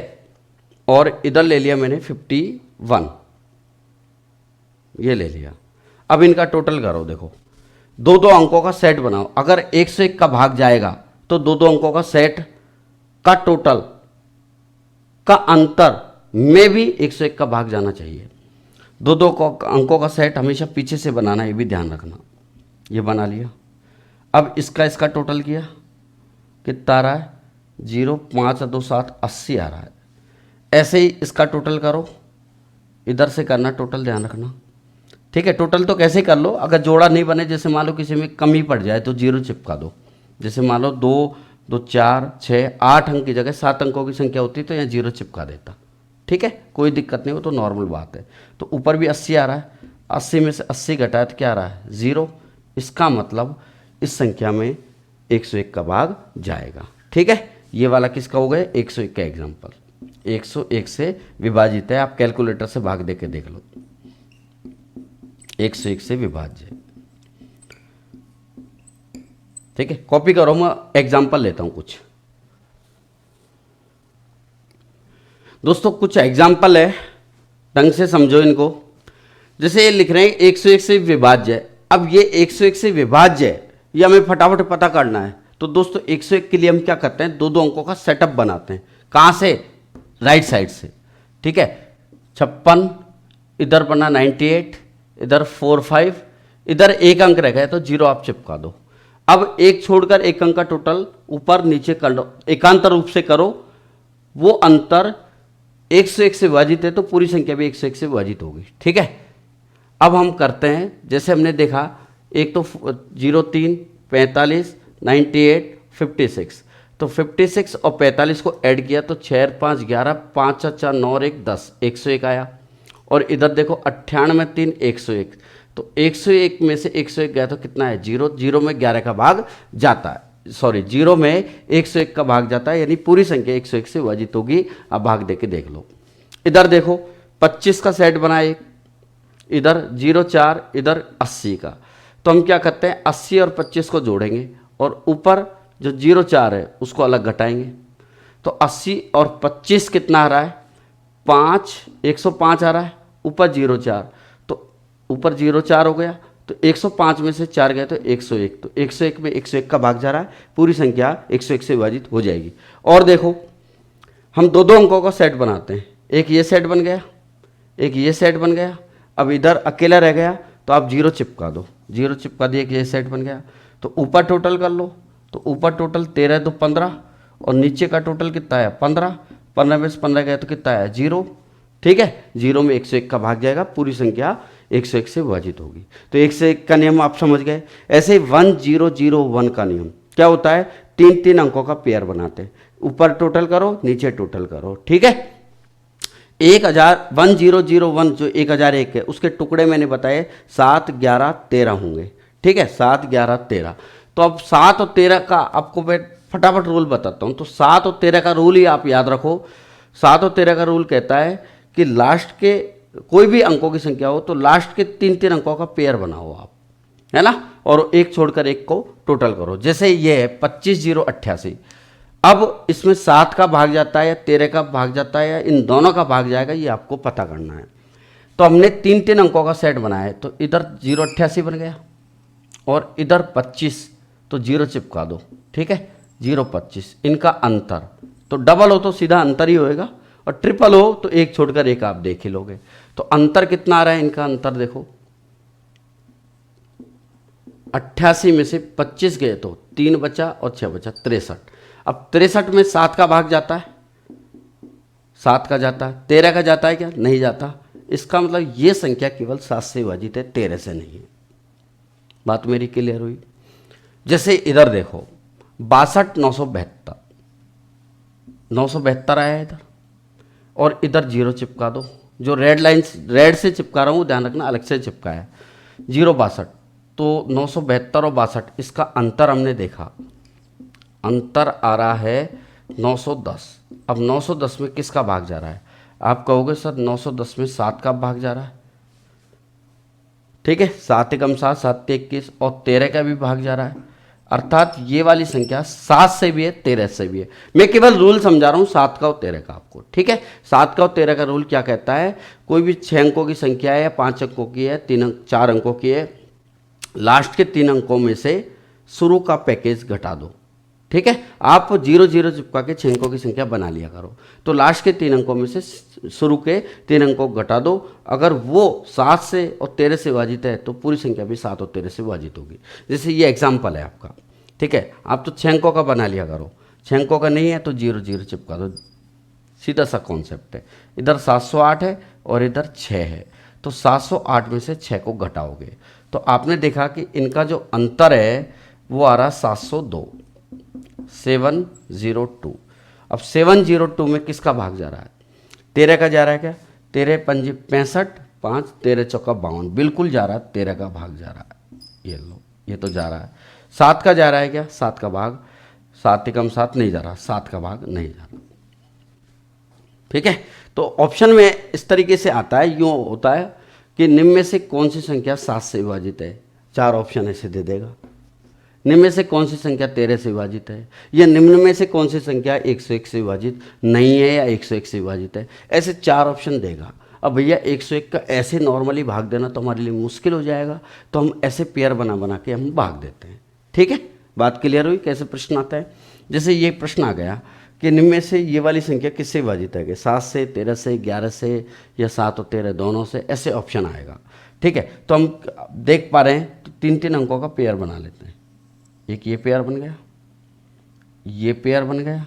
और इधर ले लिया मैंने 51, ये ले लिया। अब इनका टोटल करो, देखो दो दो अंकों का सेट बनाओ। अगर 101 का भाग जाएगा तो दो दो अंकों का सेट का टोटल का अंतर में भी 101 का भाग जाना चाहिए। दो दो अंकों का सेट हमेशा पीछे से बनाना, ये भी ध्यान रखना। ये बना लिया। अब इसका टोटल किया, कितना आ रहा है? 0, 5 2 7 80 आ रहा है। ऐसे ही इसका टोटल करो, इधर से करना टोटल, ध्यान रखना, ठीक है। टोटल तो कैसे कर लो, अगर जोड़ा नहीं बने, जैसे मान लो किसी में कमी पड़ जाए तो 0 चिपका दो। जैसे मान लो 2 2 4 6 8 अंक की जगह 7 अंकों की संख्या होती तो यहाँ 0 चिपका देता, ठीक है, कोई दिक्कत नहीं हो, तो नॉर्मल बात है। तो ऊपर भी 80 आ रहा है, 80 में से 80 घटाए तो क्या आ रहा है? 0। इसका मतलब इस संख्या में 101 का भाग जाएगा, ठीक है। ये वाला किसका हो गया? 101 का एग्जाम्पल। 101 से विभाजित है, आप कैलकुलेटर से भाग दे के देख लो। 101 से विभाज्य, ठीक है। कॉपी करो, मैं एग्जाम्पल लेता हूं कुछ। दोस्तों कुछ एग्जाम्पल है, ढंग से समझो इनको। जैसे ये लिख रहे हैं 101 से विभाज्य है। अब ये 101 से विभाज्य है, ये हमें फटाफट पता करना है। तो दोस्तों 101 के लिए हम क्या करते हैं? दो दो अंकों का सेटअप बनाते हैं। कहाँ से? राइट साइड से, ठीक है। 56, इधर बना 98, इधर 4 5, इधर एक अंक रह गया तो 0 आप चिपका दो। अब एक छोड़कर एक अंक का टोटल ऊपर नीचे कर लो, एकांतर रूप से करो। वो अंतर 101 से विभाजित है तो पूरी संख्या भी 101 से विभाजित होगी, ठीक है। अब हम करते हैं, जैसे हमने देखा एक तो 03, 45, 98, 56, तो 56 और 45 को ऐड किया तो 6 5 11, 5 4 9 और 1 10, 101 आया। और इधर देखो 98 3 101, तो 101 में से 101 गया तो कितना है, 0, 0 में 11 का भाग जाता है, सॉरी 0 में 101 का भाग जाता है, यानी पूरी संख्या 101 से विभाजित होगी। अब भाग दे के देख लो। इधर देखो 25 का सेट बना एक, इधर 04, इधर 80 का, तो हम क्या करते हैं 80 और 25 को जोड़ेंगे और ऊपर जो 04 है उसको अलग घटाएंगे। तो 80 और 25 कितना आ रहा है, 5, 105 आ रहा है, ऊपर 04, तो ऊपर 04 हो गया, तो 105 में से 4 गए तो 101, तो 101 में 101 का भाग जा रहा है, पूरी संख्या 101 से विभाजित हो जाएगी। और देखो हम दो दो अंकों का सेट बनाते हैं, एक ये सेट बन गया, एक ये सेट बन गया। अब इधर अकेला रह गया तो आप 0 चिपका दो, 0 चिपका दिए कि ये सेट बन गया। तो ऊपर टोटल कर लो, तो ऊपर टोटल 13 2 15 और नीचे का टोटल कितना है 15, 15 में से 15 गया तो कितना है 0, ठीक है। 0 में 101 का भाग जाएगा, पूरी संख्या 101 से विभाजित होगी। तो 101 का नियम आप समझ गए। ऐसे 1001 का नियम क्या होता है, 3 अंकों का पेयर बनाते हैं, ऊपर टोटल करो नीचे टोटल करो, ठीक है। 1001 जो 1001 है उसके टुकड़े मैंने बताए 7 11 13 होंगे, ठीक है, 7 11 13। तो अब 7 और 13 का आपको मैं फटाफट रूल बताता हूँ। तो 7 और 13 का रूल ही आप याद रखो। 7 और 13 का रूल कहता है कि लास्ट के कोई भी अंकों की संख्या हो तो लास्ट के 3 अंकों का पेयर बनाओ आप, है ना, और एक छोड़कर एक को टोटल करो। जैसे ये है 25 0 88, अब इसमें 7 का भाग जाता है या 13 का भाग जाता है या इन दोनों का भाग जाएगा, ये आपको पता करना है। तो हमने 3 अंकों का सेट बनाया है, तो इधर 088 बन गया और इधर 25, तो 0 चिपका दो, ठीक है, 0 25, इनका अंतर। तो डबल हो तो सीधा अंतर ही होएगा और ट्रिपल हो तो एक छोड़कर एक आप देख ही लोगे। तो अंतर कितना आ रहा है, इनका अंतर देखो 88 में से 25 गए तो 3 बचा और 6 बचा 63। अब 63 में 7 का भाग जाता है, 7 का जाता है, 13 का जाता है क्या, नहीं जाता। इसका मतलब ये संख्या केवल 7 से विभाजित है, 13 से नहीं है। बात मेरी क्लियर हुई। जैसे इधर देखो 62 972, 972 आया है इधर, और इधर 0 चिपका दो। जो रेड लाइन्स रेड से चिपका रहा हूँ ध्यान रखना, अलग से चिपका है 0 62, तो 972 और 62 इसका अंतर हमने देखा, अंतर आ रहा है 910। अब 910 में किसका भाग जा रहा है, आप कहोगे सर 910 में 7 का भाग जा रहा है, ठीक है, 7 एकम 7, 7 21 और 13 का भी भाग जा रहा है। अर्थात ये वाली संख्या 7 से भी है 13 से भी है। मैं केवल रूल समझा रहा हूँ 7 का और 13 का आपको, ठीक है। 7 का और 13 का रूल क्या कहता है, कोई भी 6 अंकों की संख्या है या 5 अंकों की है, 4 अंकों की है, लास्ट के 3 अंकों में से शुरू का पैकेज घटा दो, ठीक है। आप 0 0 चिपका के 6 अंकों की संख्या बना लिया करो। तो लास्ट के 3 अंकों में से शुरू के 3 अंकों को घटा दो। अगर वो 7 से और 13 से विभाजित है तो पूरी संख्या भी 7 और 13 से विभाजित होगी। जैसे ये एग्जाम्पल है आपका, ठीक है। आप तो 6 अंकों का बना लिया करो, 6 अंकों का नहीं है तो 0 0 चिपका दो, सीधा सा कॉन्सेप्ट है। इधर 708 है और इधर 6 है, तो 708 में से 6 को घटाओगे तो आपने देखा कि इनका जो अंतर है वो आ रहा 702, 702। अब 702 में किसका भाग जा रहा है, 13 का जा रहा है क्या, 13 पंजी 65, 5 13 चौका 52, बिल्कुल जा रहा है, 13 का भाग जा रहा है, ये लो ये तो जा रहा है। 7 का जा रहा है क्या, 7 का भाग, 7 एकम 7 नहीं जा रहा, 7 का भाग नहीं जा रहा, ठीक है। तो ऑप्शन में इस तरीके से आता है, यूँ होता है कि निम्न में से कौन सी संख्या 7 से विभाजित है, 4 ऑप्शन ऐसे दे देगा। निम्न में से कौन सी संख्या 13 से विभाजित है, या निम्न में से कौन सी संख्या 101 से विभाजित नहीं है या 101 से विभाजित है, ऐसे 4 ऑप्शन देगा। अब भैया 101 का ऐसे नॉर्मली भाग देना तो हमारे लिए मुश्किल हो जाएगा, तो हम ऐसे पेयर बना बना के हम भाग देते हैं, ठीक है। बात क्लियर हुई कैसे प्रश्न आता है। जैसे ये प्रश्न आ गया कि निम्न में से ये वाली संख्या किससे विभाजित है, 7 से, 13 से, 11 से, या 7 और 13 दोनों से, ऐसे ऑप्शन आएगा, ठीक है। तो हम देख पा रहे हैं, तो 3 अंकों का पेयर बना लेते हैं। एक ये पेयर बन गया, ये पेयर बन गया,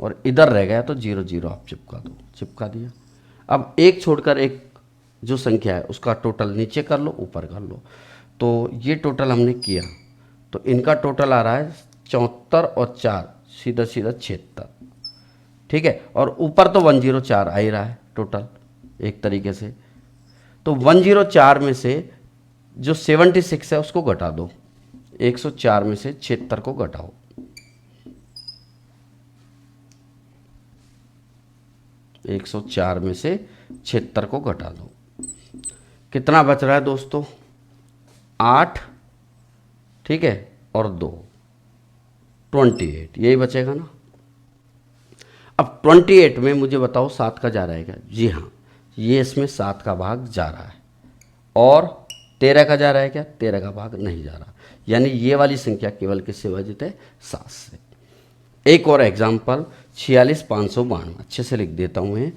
और इधर रह गया तो 0 0 आप चिपका दो, चिपका दिया। अब एक छोड़कर एक जो संख्या है उसका टोटल नीचे कर लो, ऊपर कर लो। तो ये टोटल हमने किया, तो इनका टोटल आ रहा है 74 और 4 सीधा सीधा 76, ठीक है। और ऊपर तो 104 आ ही रहा है टोटल एक तरीके से। तो 104 में से जो 76 है उसको घटा दो, 104 में से 76 को घटाओ, एक 104 में से 76 को घटा दो, कितना बच रहा है दोस्तों? 8, ठीक है, और 2 28, यही बचेगा ना। अब 28 में मुझे बताओ 7 का जा रहा है क्या? जी हाँ, ये इसमें 7 का भाग जा रहा है। और 13 का जा रहा है क्या? 13 का भाग नहीं जा रहा। यानी ये वाली संख्या केवल किससे विभाजित है? 7 से। एक और एग्जाम्पल 46,592, अच्छे से लिख देता हूँ मैं,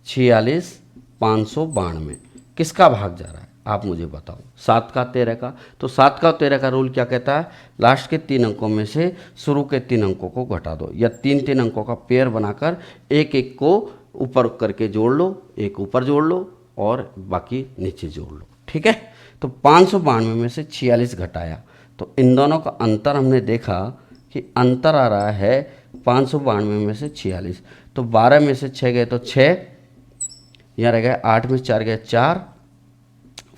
46,592 किसका भाग जा रहा है आप मुझे बताओ? 7 का 13 का। तो 7 का 13 का रूल क्या कहता है? लास्ट के 3 अंकों में से शुरू के 3 अंकों को घटा दो, या 3 अंकों का पेयर बनाकर एक एक को ऊपर करके जोड़ लो, एक ऊपर जोड़ लो और बाकी नीचे जोड़ लो, ठीक है। तो 592 में से 46 घटाया, तो इन दोनों का अंतर हमने देखा कि अंतर आ रहा है 592 में से 46। तो 12 में से 6 गए तो 6, यहाँ रह गए 8 में 4 गए 4,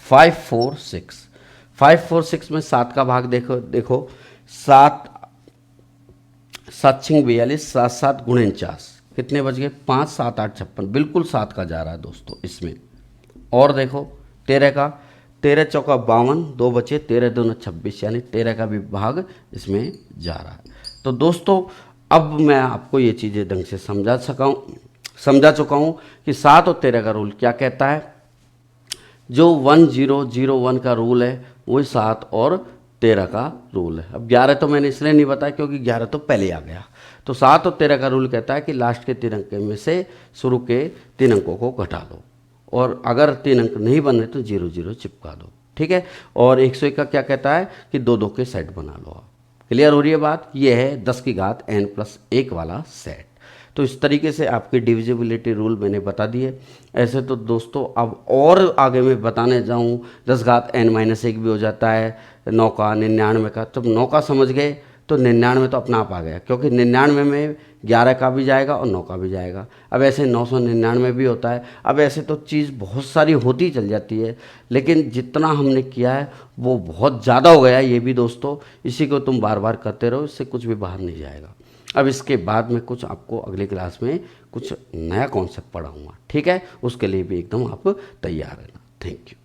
5 4 6, 5 4 6 में 7 का भाग देखो 7 7 6 42, 7 7 49, कितने बच गए? 5 7 8 56, बिल्कुल 7 का जा रहा है दोस्तों इसमें। और देखो 13 का, 13 चौका 52, 2 बचे, 13 दूना 26, यानी 13 का भी भाग इसमें जा रहा है। तो दोस्तों अब मैं आपको ये चीज़ें ढंग से समझा चुका हूँ कि 7 और 13 का रूल क्या कहता है। जो 1001 का रूल है वही 7 और 13 का रूल है। अब 11 तो मैंने इसलिए नहीं बताया क्योंकि 11 तो पहले आ गया। तो 7 और 13 का रूल कहता है कि लास्ट के 3 अंक में से शुरू के 3 अंकों को घटा दो, और अगर 3 अंक नहीं बन रहे तो 0 0 चिपका दो, ठीक है। और 101 का क्या कहता है कि 2 2 के सेट बना लो आप। क्लियर हो रही है बात? ये है 10 की घात n+1 वाला सेट। तो इस तरीके से आपके डिविजिबिलिटी रूल मैंने बता दिए। ऐसे तो दोस्तों अब और आगे मैं बताने जाऊँ 10 घात n-1 भी हो जाता है, 9 का, 99 का। जब 9 का समझ गए तो 99 तो अपना आप आ गया, क्योंकि 99 में 11 का भी जाएगा और 9 का भी जाएगा। अब ऐसे 999 भी होता है। अब ऐसे तो चीज़ बहुत सारी होती चल जाती है, लेकिन जितना हमने किया है वो बहुत ज़्यादा हो गया है ये भी दोस्तों। इसी को तुम बार बार करते रहो, इससे कुछ भी बाहर नहीं जाएगा। अब इसके बाद में कुछ आपको अगली क्लास में कुछ नया कॉन्सेप्ट पढ़ाऊँगा, ठीक है। उसके लिए भी एकदम आप तैयार रहना। Thank you.